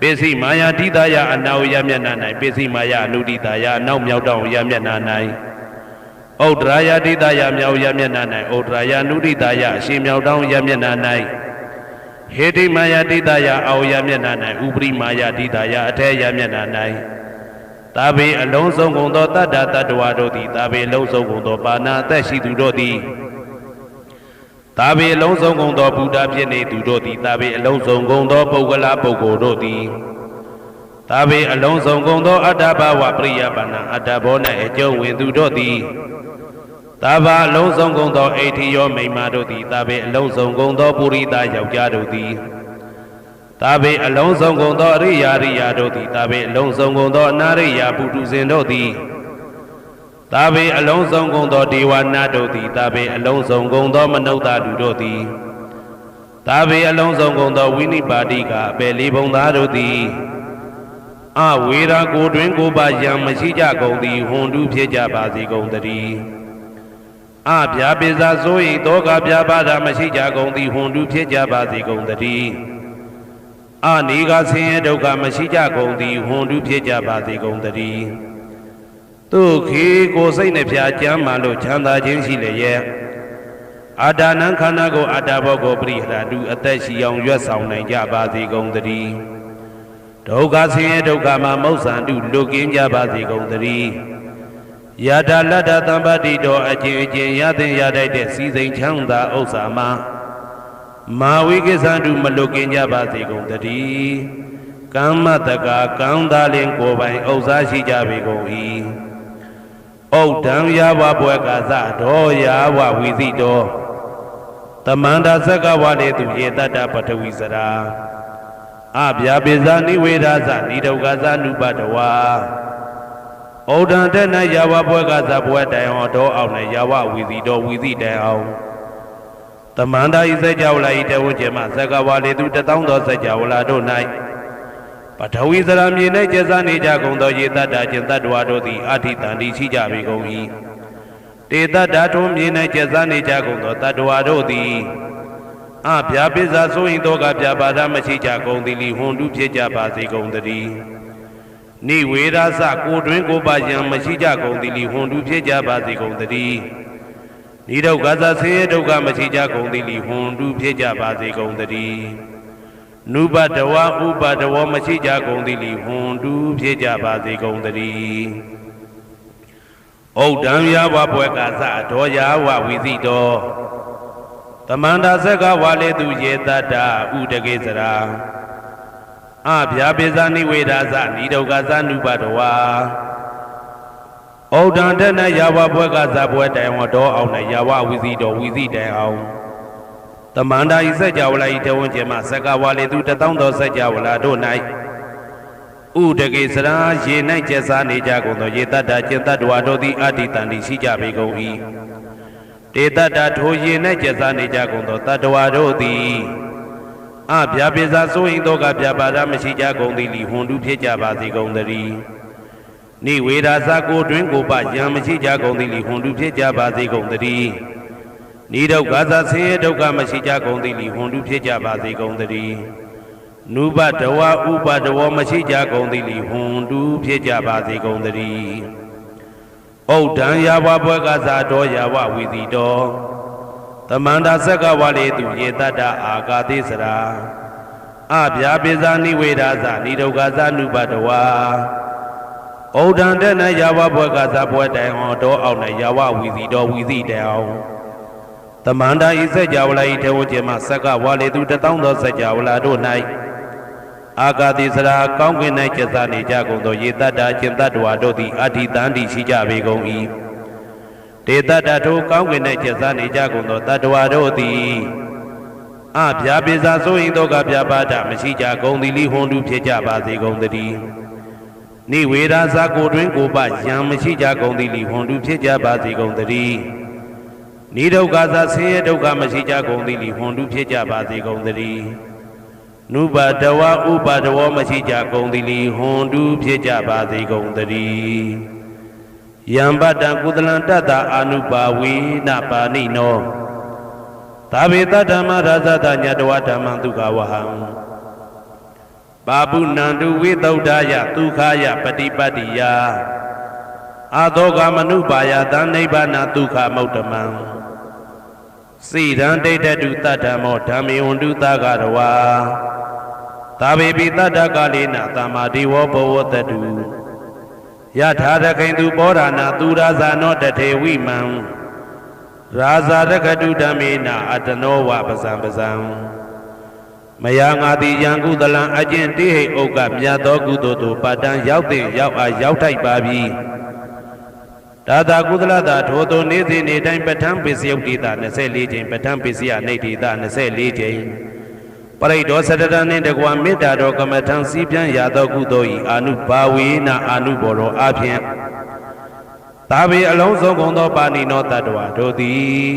ပစ္စည်းမာယာတိတယအနောက်ယမျက်နှာ၌ပစ္စည်းမာယာနုတိတယအနောက်မြောက်တောင်းယမျက်နှာ၌ဩဒရာယတိတယမြောက်ယမျက်နှာ၌ဩဒရာယနုတိတယအရှိမြောက်တောင်းယမျက်နှာ၌ဟေတိမာယာတိတယအောယမျက်နှာ၌ဥပရိမာယာတိတယအထေယမျက်နှာ၌သာဘေအလုံးစုံကုန်သောတတ္တတတ္တဝါတို့သည်သာဘေအလုံးစုံကုန်သောပါဏာအသက်ရှိသူတို့သည်သာဘေအလုံးစုံကုန်သောဘုဒ္ဓဖြစ်နေသူတို့သည်သာဘေအလုံးစုံကုန်သောပုဂ္ဂလပုဂ္ဂိုလ်တို့သည်သာဘေအလုံးစုံကုန်သောအတ္တဘာဝပရိယပါဏာအတ္တဘော၌အကျုံးဝင်သူတို့သည်သာဘာအလုံးစုံကုန်သောအိဋ္ဌိယောမိမ္မာတို့သည်သာဘေအလုံးစုံကုန်သောပုရိသယောက်ျားတို့သည်သာဘေအလုံးစုံကုန်သောအရိယာရိယာတို့သည်သာဘေအလုံးစုံကုန်သောအနာရိယာပုထုဇဉ်တို့သည်သာဘေအလုံးစုံကုန်သောဒေဝနာတို့သည်သာဘေအလုံးစုံကုန်သောမနုဿလူတို့သည်သာဘေအလုံးစုံကုန်သောဝိနိပါတိကအပေလေးဘုံသားတို့သည်အဝေရာကိုတွင်ကိုပါယံမရှိကြကုန်သည်ဟွန်တုဖြစ်ကြပါစေကုန်သတည်းအပြာပိဇာဆိုရင်တောကပြာပါဒမရှိကြကုန်သည်ဟွန်တုဖြစ်ကြပါစေကုန်သတည်း အာနိကဆင်းရဲဒုက္ခမရှိကြကုန်သည်ဟွန်တုဖြစ်ကြပါစေကုန်သတည်းသူခေကိုစိတ်နှဖျားကြမ်းမှလို့ချမ်းသာခြင်းရှိလျက်အာဒါနံခန္ဓာကိုအာတာဘောကိုပရိဟရတုအသက်ရှိအောင်ရွတ်ဆောင်နိုင်ကြပါစေကုန်သတည်းဒုက္ခဆင်းရဲဒုက္ခမှာမௌဆန္တုလွတ်ကင်းကြပါစေကုန်သတည်းယတာလတ္တသံပတိတော်အကျင့်အကျင့်ရသင်ရတတ်တဲ့စီစိန်ချမ်းသာဥစ္စာမှာမာဝိကိသန္တုမလွတ်ကင်းကြပါစေကုန်သတည်းကမ္မတကာကံသာလင်ကိုယ်ပိုင်ဥစ္စာရှိကြပေကုန်၏ဩဒံယာဝဘွယ်ကာသဒောယာဝဝီသိတောတမန္တာသက္ကဝလေသူယေတတ္တပထဝီစရာအဗျာပိဇာနိဝေဒာသနိဒုက္ခသနုပတဝါဩဒံတနယာဝဘွယ်ကာသဘွယ်တိုင်အောင်ဒောအောင်နဲ့ယာဝဝီသိတောဝီသိတိုင်အောင်တမန္တာဤစကြဝဠာဤတဝကျေမသက္ကဝလေသူ1000သောစကြဝဠာတို့၌ပထဝီစရာမြေ၌ကျက်စားနေကြကုန်သောယေတတ္တကျင်တတ္တဝါတို့သည်အဋ္ဌိတန္တိရှိကြပေကုန်၏တေတတ္တထုံးမြေ၌ကျက်စားနေကြကုန်သောတတ္တဝါတို့သည်အဗျာပိဇာဆိုရင်တော့ကဗျာပါဒမရှိကြကုန်သည်လီဟွန်တုဖြစ်ကြပါစေကုန်သတည်းနိဝေရသကိုတွင်ကိုပါယံမရှိကြကုန်သည်လီဟွန်တုဖြစ်ကြပါစေကုန်သတည်းနိဒုက္ခသဆင်းရဲဒုက္ခမရှိကြကုန်သည်လီဟွန်တုဖြစ်ကြပါစေကုန်သတည်းနုပတဝဥပတဝမရှိကြကုန်သည်လီဟွန်တုဖြစ်ကြပါစေကုန်သတည်းဩဒံယာဝဘွယ်ကာသဒောယာဝဝီသိတောတမန္တာသက္ကဝါလေသူယေတတ္တဥဒကေစရာအဗျာပိဇာနိဝေဒာသနိဒုက္ခသနုပတဝါဩဒံတနယာဝဘွယ်ကာသဘွယ်တိုင်ဝဒောအောင်နဲ့ယာဝဝီသိတောဝီသိတိုင်အောင်တမန္တာဤစကြဝဠာဤတဝန်းကျင်မှသက္ကဝါလေသူ1000သောစကြဝဠာတို့၌ဥဒကေစရာရေ၌ကျက်စားနေကြကုန်သောယေတတ္တကျင်တတ္တဝါတို့သည်အဋ္ဌိတန္တိရှိကြပေကုန်၏တေတတ္တထိုရေ၌ကျက်စားနေကြကုန်သောတတ္တဝါတို့သည်အဗျာပိဇာဆိုရင်တော့ကဗျာပါဒမရှိကြကုန်သည်လီဟွန်တုဖြစ်ကြပါစေကုန်သတည်းနိဝေဒာသကိုတွင်ကိုပယံမရှိကြကုန်သည်လီဟွန်တုဖြစ်ကြပါစေကုန်သတည်းနိဒုက္ခသဆင်းရဲဒုက္ခမရှိကြကုန်သည်လီဟွန်တုဖြစ်ကြပါစေကုန်သတည်းနုပတဝဥပတဝမရှိကြကုန်သည်လီဟွန်တုဖြစ်ကြပါစေကုန်သတည်းဩဒံယာဝဘွယ်ကာသဒောယာဝဝီသိတောတမန္တာသက္ကဝါလေသူယေတတ္တအာဂါတိစရာအဗျာပိဇာနိဝေဒာသနိဒုက္ခသနုပတဝါဩဒံတနယာဝဘွယ်ကာသဘွယ်တိုင်အောင်ဒောအောင်နဲ့ယာဝဝီသိတောဝီသိတိုင်အောင်တမန္တာဤစကြဝဠာဤထေဝကျေမသက္ကဝါလေသူ1000သောစကြဝဠာတို့၌အာဂါတိစရာကောင်းကင်၌ကျက်စားနေကြကုန်သောယေတတ္တကျင်တတ္တဝါတို့သည်အဋ္ဌိတန္တိရှိကြပေကုန်၏တေတတ္တထိုကောင်းကင်၌ကျက်စားနေကြကုန်သောတတ္တဝါတို့သည်အဗျာပိဇာဆိုရင်တော့ကဗျာပါဒမရှိကြကုန်သည်လီဟွန်တုဖြစ်ကြပါစေကုန်သတည်းနိဝေဒာသကိုတွင်ကိုပယံမရှိကြကုန်သည်လီဟွန်တုဖြစ်ကြပါစေကုန်သတည်းနိဒုက္ခသဆင်းရဲဒုက္ခမရှိကြကုန်သည်လီဟွန်တုဖြစ်ကြပါစေကုန်သတည်းနုပတဝဥပတဝမရှိကြကုန်သည်လီဟွန်တုဖြစ်ကြပါစေကုန်သတည်းယံပတ္တကုသလံတတ္တအာနုပါဝေနပါဏိနောသာဝေတဓမ္မရာဇတညတဝဓမ္မဒုက္ခဝဟံပါပုဏ္ဏတုဝိသုဒ္ဓယဒုက္ခယပฏิပတ္တိယအာသောကမနုပါယသနိဗ္ဗာနဒုက္ခမௌတ္တမံစိရန်ဒိဋ္ဌတုတတ္တမောဓမ္မေဝန္တုသဂရဝါသာဝေပိတတ္တကာလေနသမ္မာဒေဝဘဝတတုယထာရခိန်သူပောဓာနာသူရာဇာနောတထေဝိမံရာဇာရခတုဓမ္မေနအတနောဝပဇံပဇံမယငါတိယံကုသလံအကျင့်တိဟိဥက္ကမြတ်သောကုသိုလ်တို့ပါတံရောက်တဲ့ရောက်အားရောက်ထိုက်ပါပြီဒါသာကုသလတာထိုသို့နေ့စဉ်နေ့တိုင်းပဋ္ဌာန်းပစ္စယုတ်တိတာ24ချိန်ပဋ္ဌာန်းပစ္စယနေတိတာ24ချိန်ပရိဒောစတတနှင့်တကွာမေတ္တာတော်ကမ္မထံစီးပြန်ရသောကုသိုလ်ဤအာနုဘာဝေနအာနုဘောရောအဖြင့်သာဝေအလုံးစုံကုန်သောပါဏိနောတတ္တဝါတို့သည်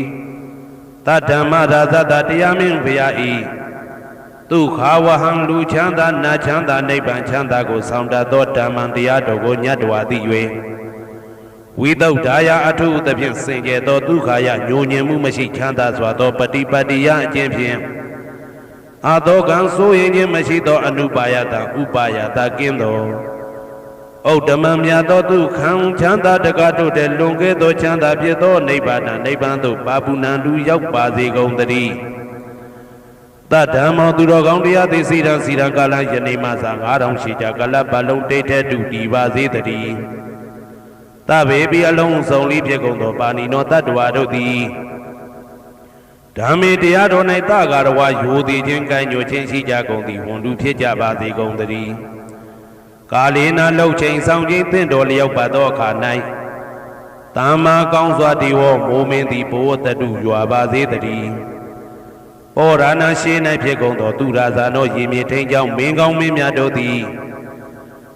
တတ္တမရာဇတတရားမင်းဘုရားဤဒုက္ခဝဟံလူချမ်းသာနတ်ချမ်းသာနိဗ္ဗာန်ချမ်းသာကိုဆောင်တတ်သောဓမ္မံတရားတော်ကိုညတ်တော်သိ၍ဝိသုဒ္ဓါယအထုသဖြင့်စင်ကြယ်သောဒုက္ခယညိုညင်မှုမရှိချမ်းသာစွာသောပฏิပတ္တိယအကျင့်ဖြင့် အာသောကံဆိုရင်ချင်းမရှိသောအနုပါယတဥပါယတကင်းသောဩတ္တမမြတ်သောသူခံချမ်းသာတကားတို့တဲ့လွန်ကဲသောချမ်းသာဖြစ်သောနိဗ္ဗာန်နိဗ္ဗာန်သို့ပါပုဏ္ဏလူရောက်ပါစေကုန်သတည်းတဓမ္မောသူတော်ကောင်းတရားသိစီရန်စီရန်ကာလယနေ့မှသာ9000ရှိကြကလပ်ပလုံးတိတ်တဲ့တူတည်ပါစေတည်းတဗေပိအလုံးစုံလေးဖြစ်ကုန်သောပါဏိနောတတ္တဝါတို့သည်ဓမ္မေတရားတော်၌တကာရဝယိုသည်ချင်းကံညွှချင်းရှိကြကုန်သည်ဝန်တူဖြစ်ကြပါစေကုန်သတည်းကာလေနာလှုပ်ချိန်ဆောင်ခြင်းသင့်တော်လျောက်ပါသောအခါ၌တာမာကောင်းစွာဒီဝမိုးမင်းသည်ဘိုးတတုရွာပါစေတည်းဩရဏရှိ၌ဖြစ်ကုန်သောသူရာဇာနောရေမြေထိန်ကြောင့်မင်းကောင်းမင်းများတို့သည်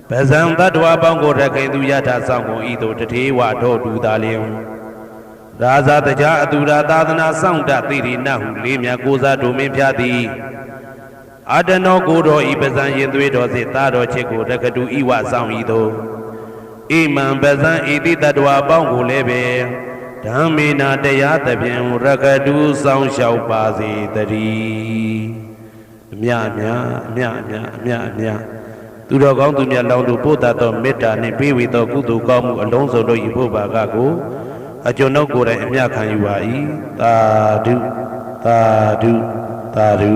ပဇံတတ္တဝါပေါင်းကိုရခိုင်သူယထာဆောင်ကုန်ဤသို့တထေဝတော်တူသာလျင်ရာဇာတကြအတူရာသာသနာဆောင်တသိရိနဟုလေးမြတ်ကိုစားဒုမင်းဖြာသည်အာတနောကိုတော်ဤပဇံရင်သွေးတော်စေသားတော်ချစ်ကိုရကတူဤဝဆောင်ဤသို့ဣမံပဇံဤတိတတ္တဝါပေါင်းကိုလည်းပဲဓမ္မေနာတရားသဖြင့်ရကတူဆောင်လျှောက်ပါစေတည်းအမြအမြအမြအမြအမြအမြသူတော်ကောင်းသူမြတ်လောင်းတို့ပို့တတ်သောမေတ္တာနှင့်ပေးဝေသောကုသိုလ်ကောင်းမှုအလုံးစုံတို့ဤဖို့ပါကကိုအကျွန်ုပ်ကိုယ်တိုင်အမြခံယူပါ၏သာဓုသာဓုသာဓု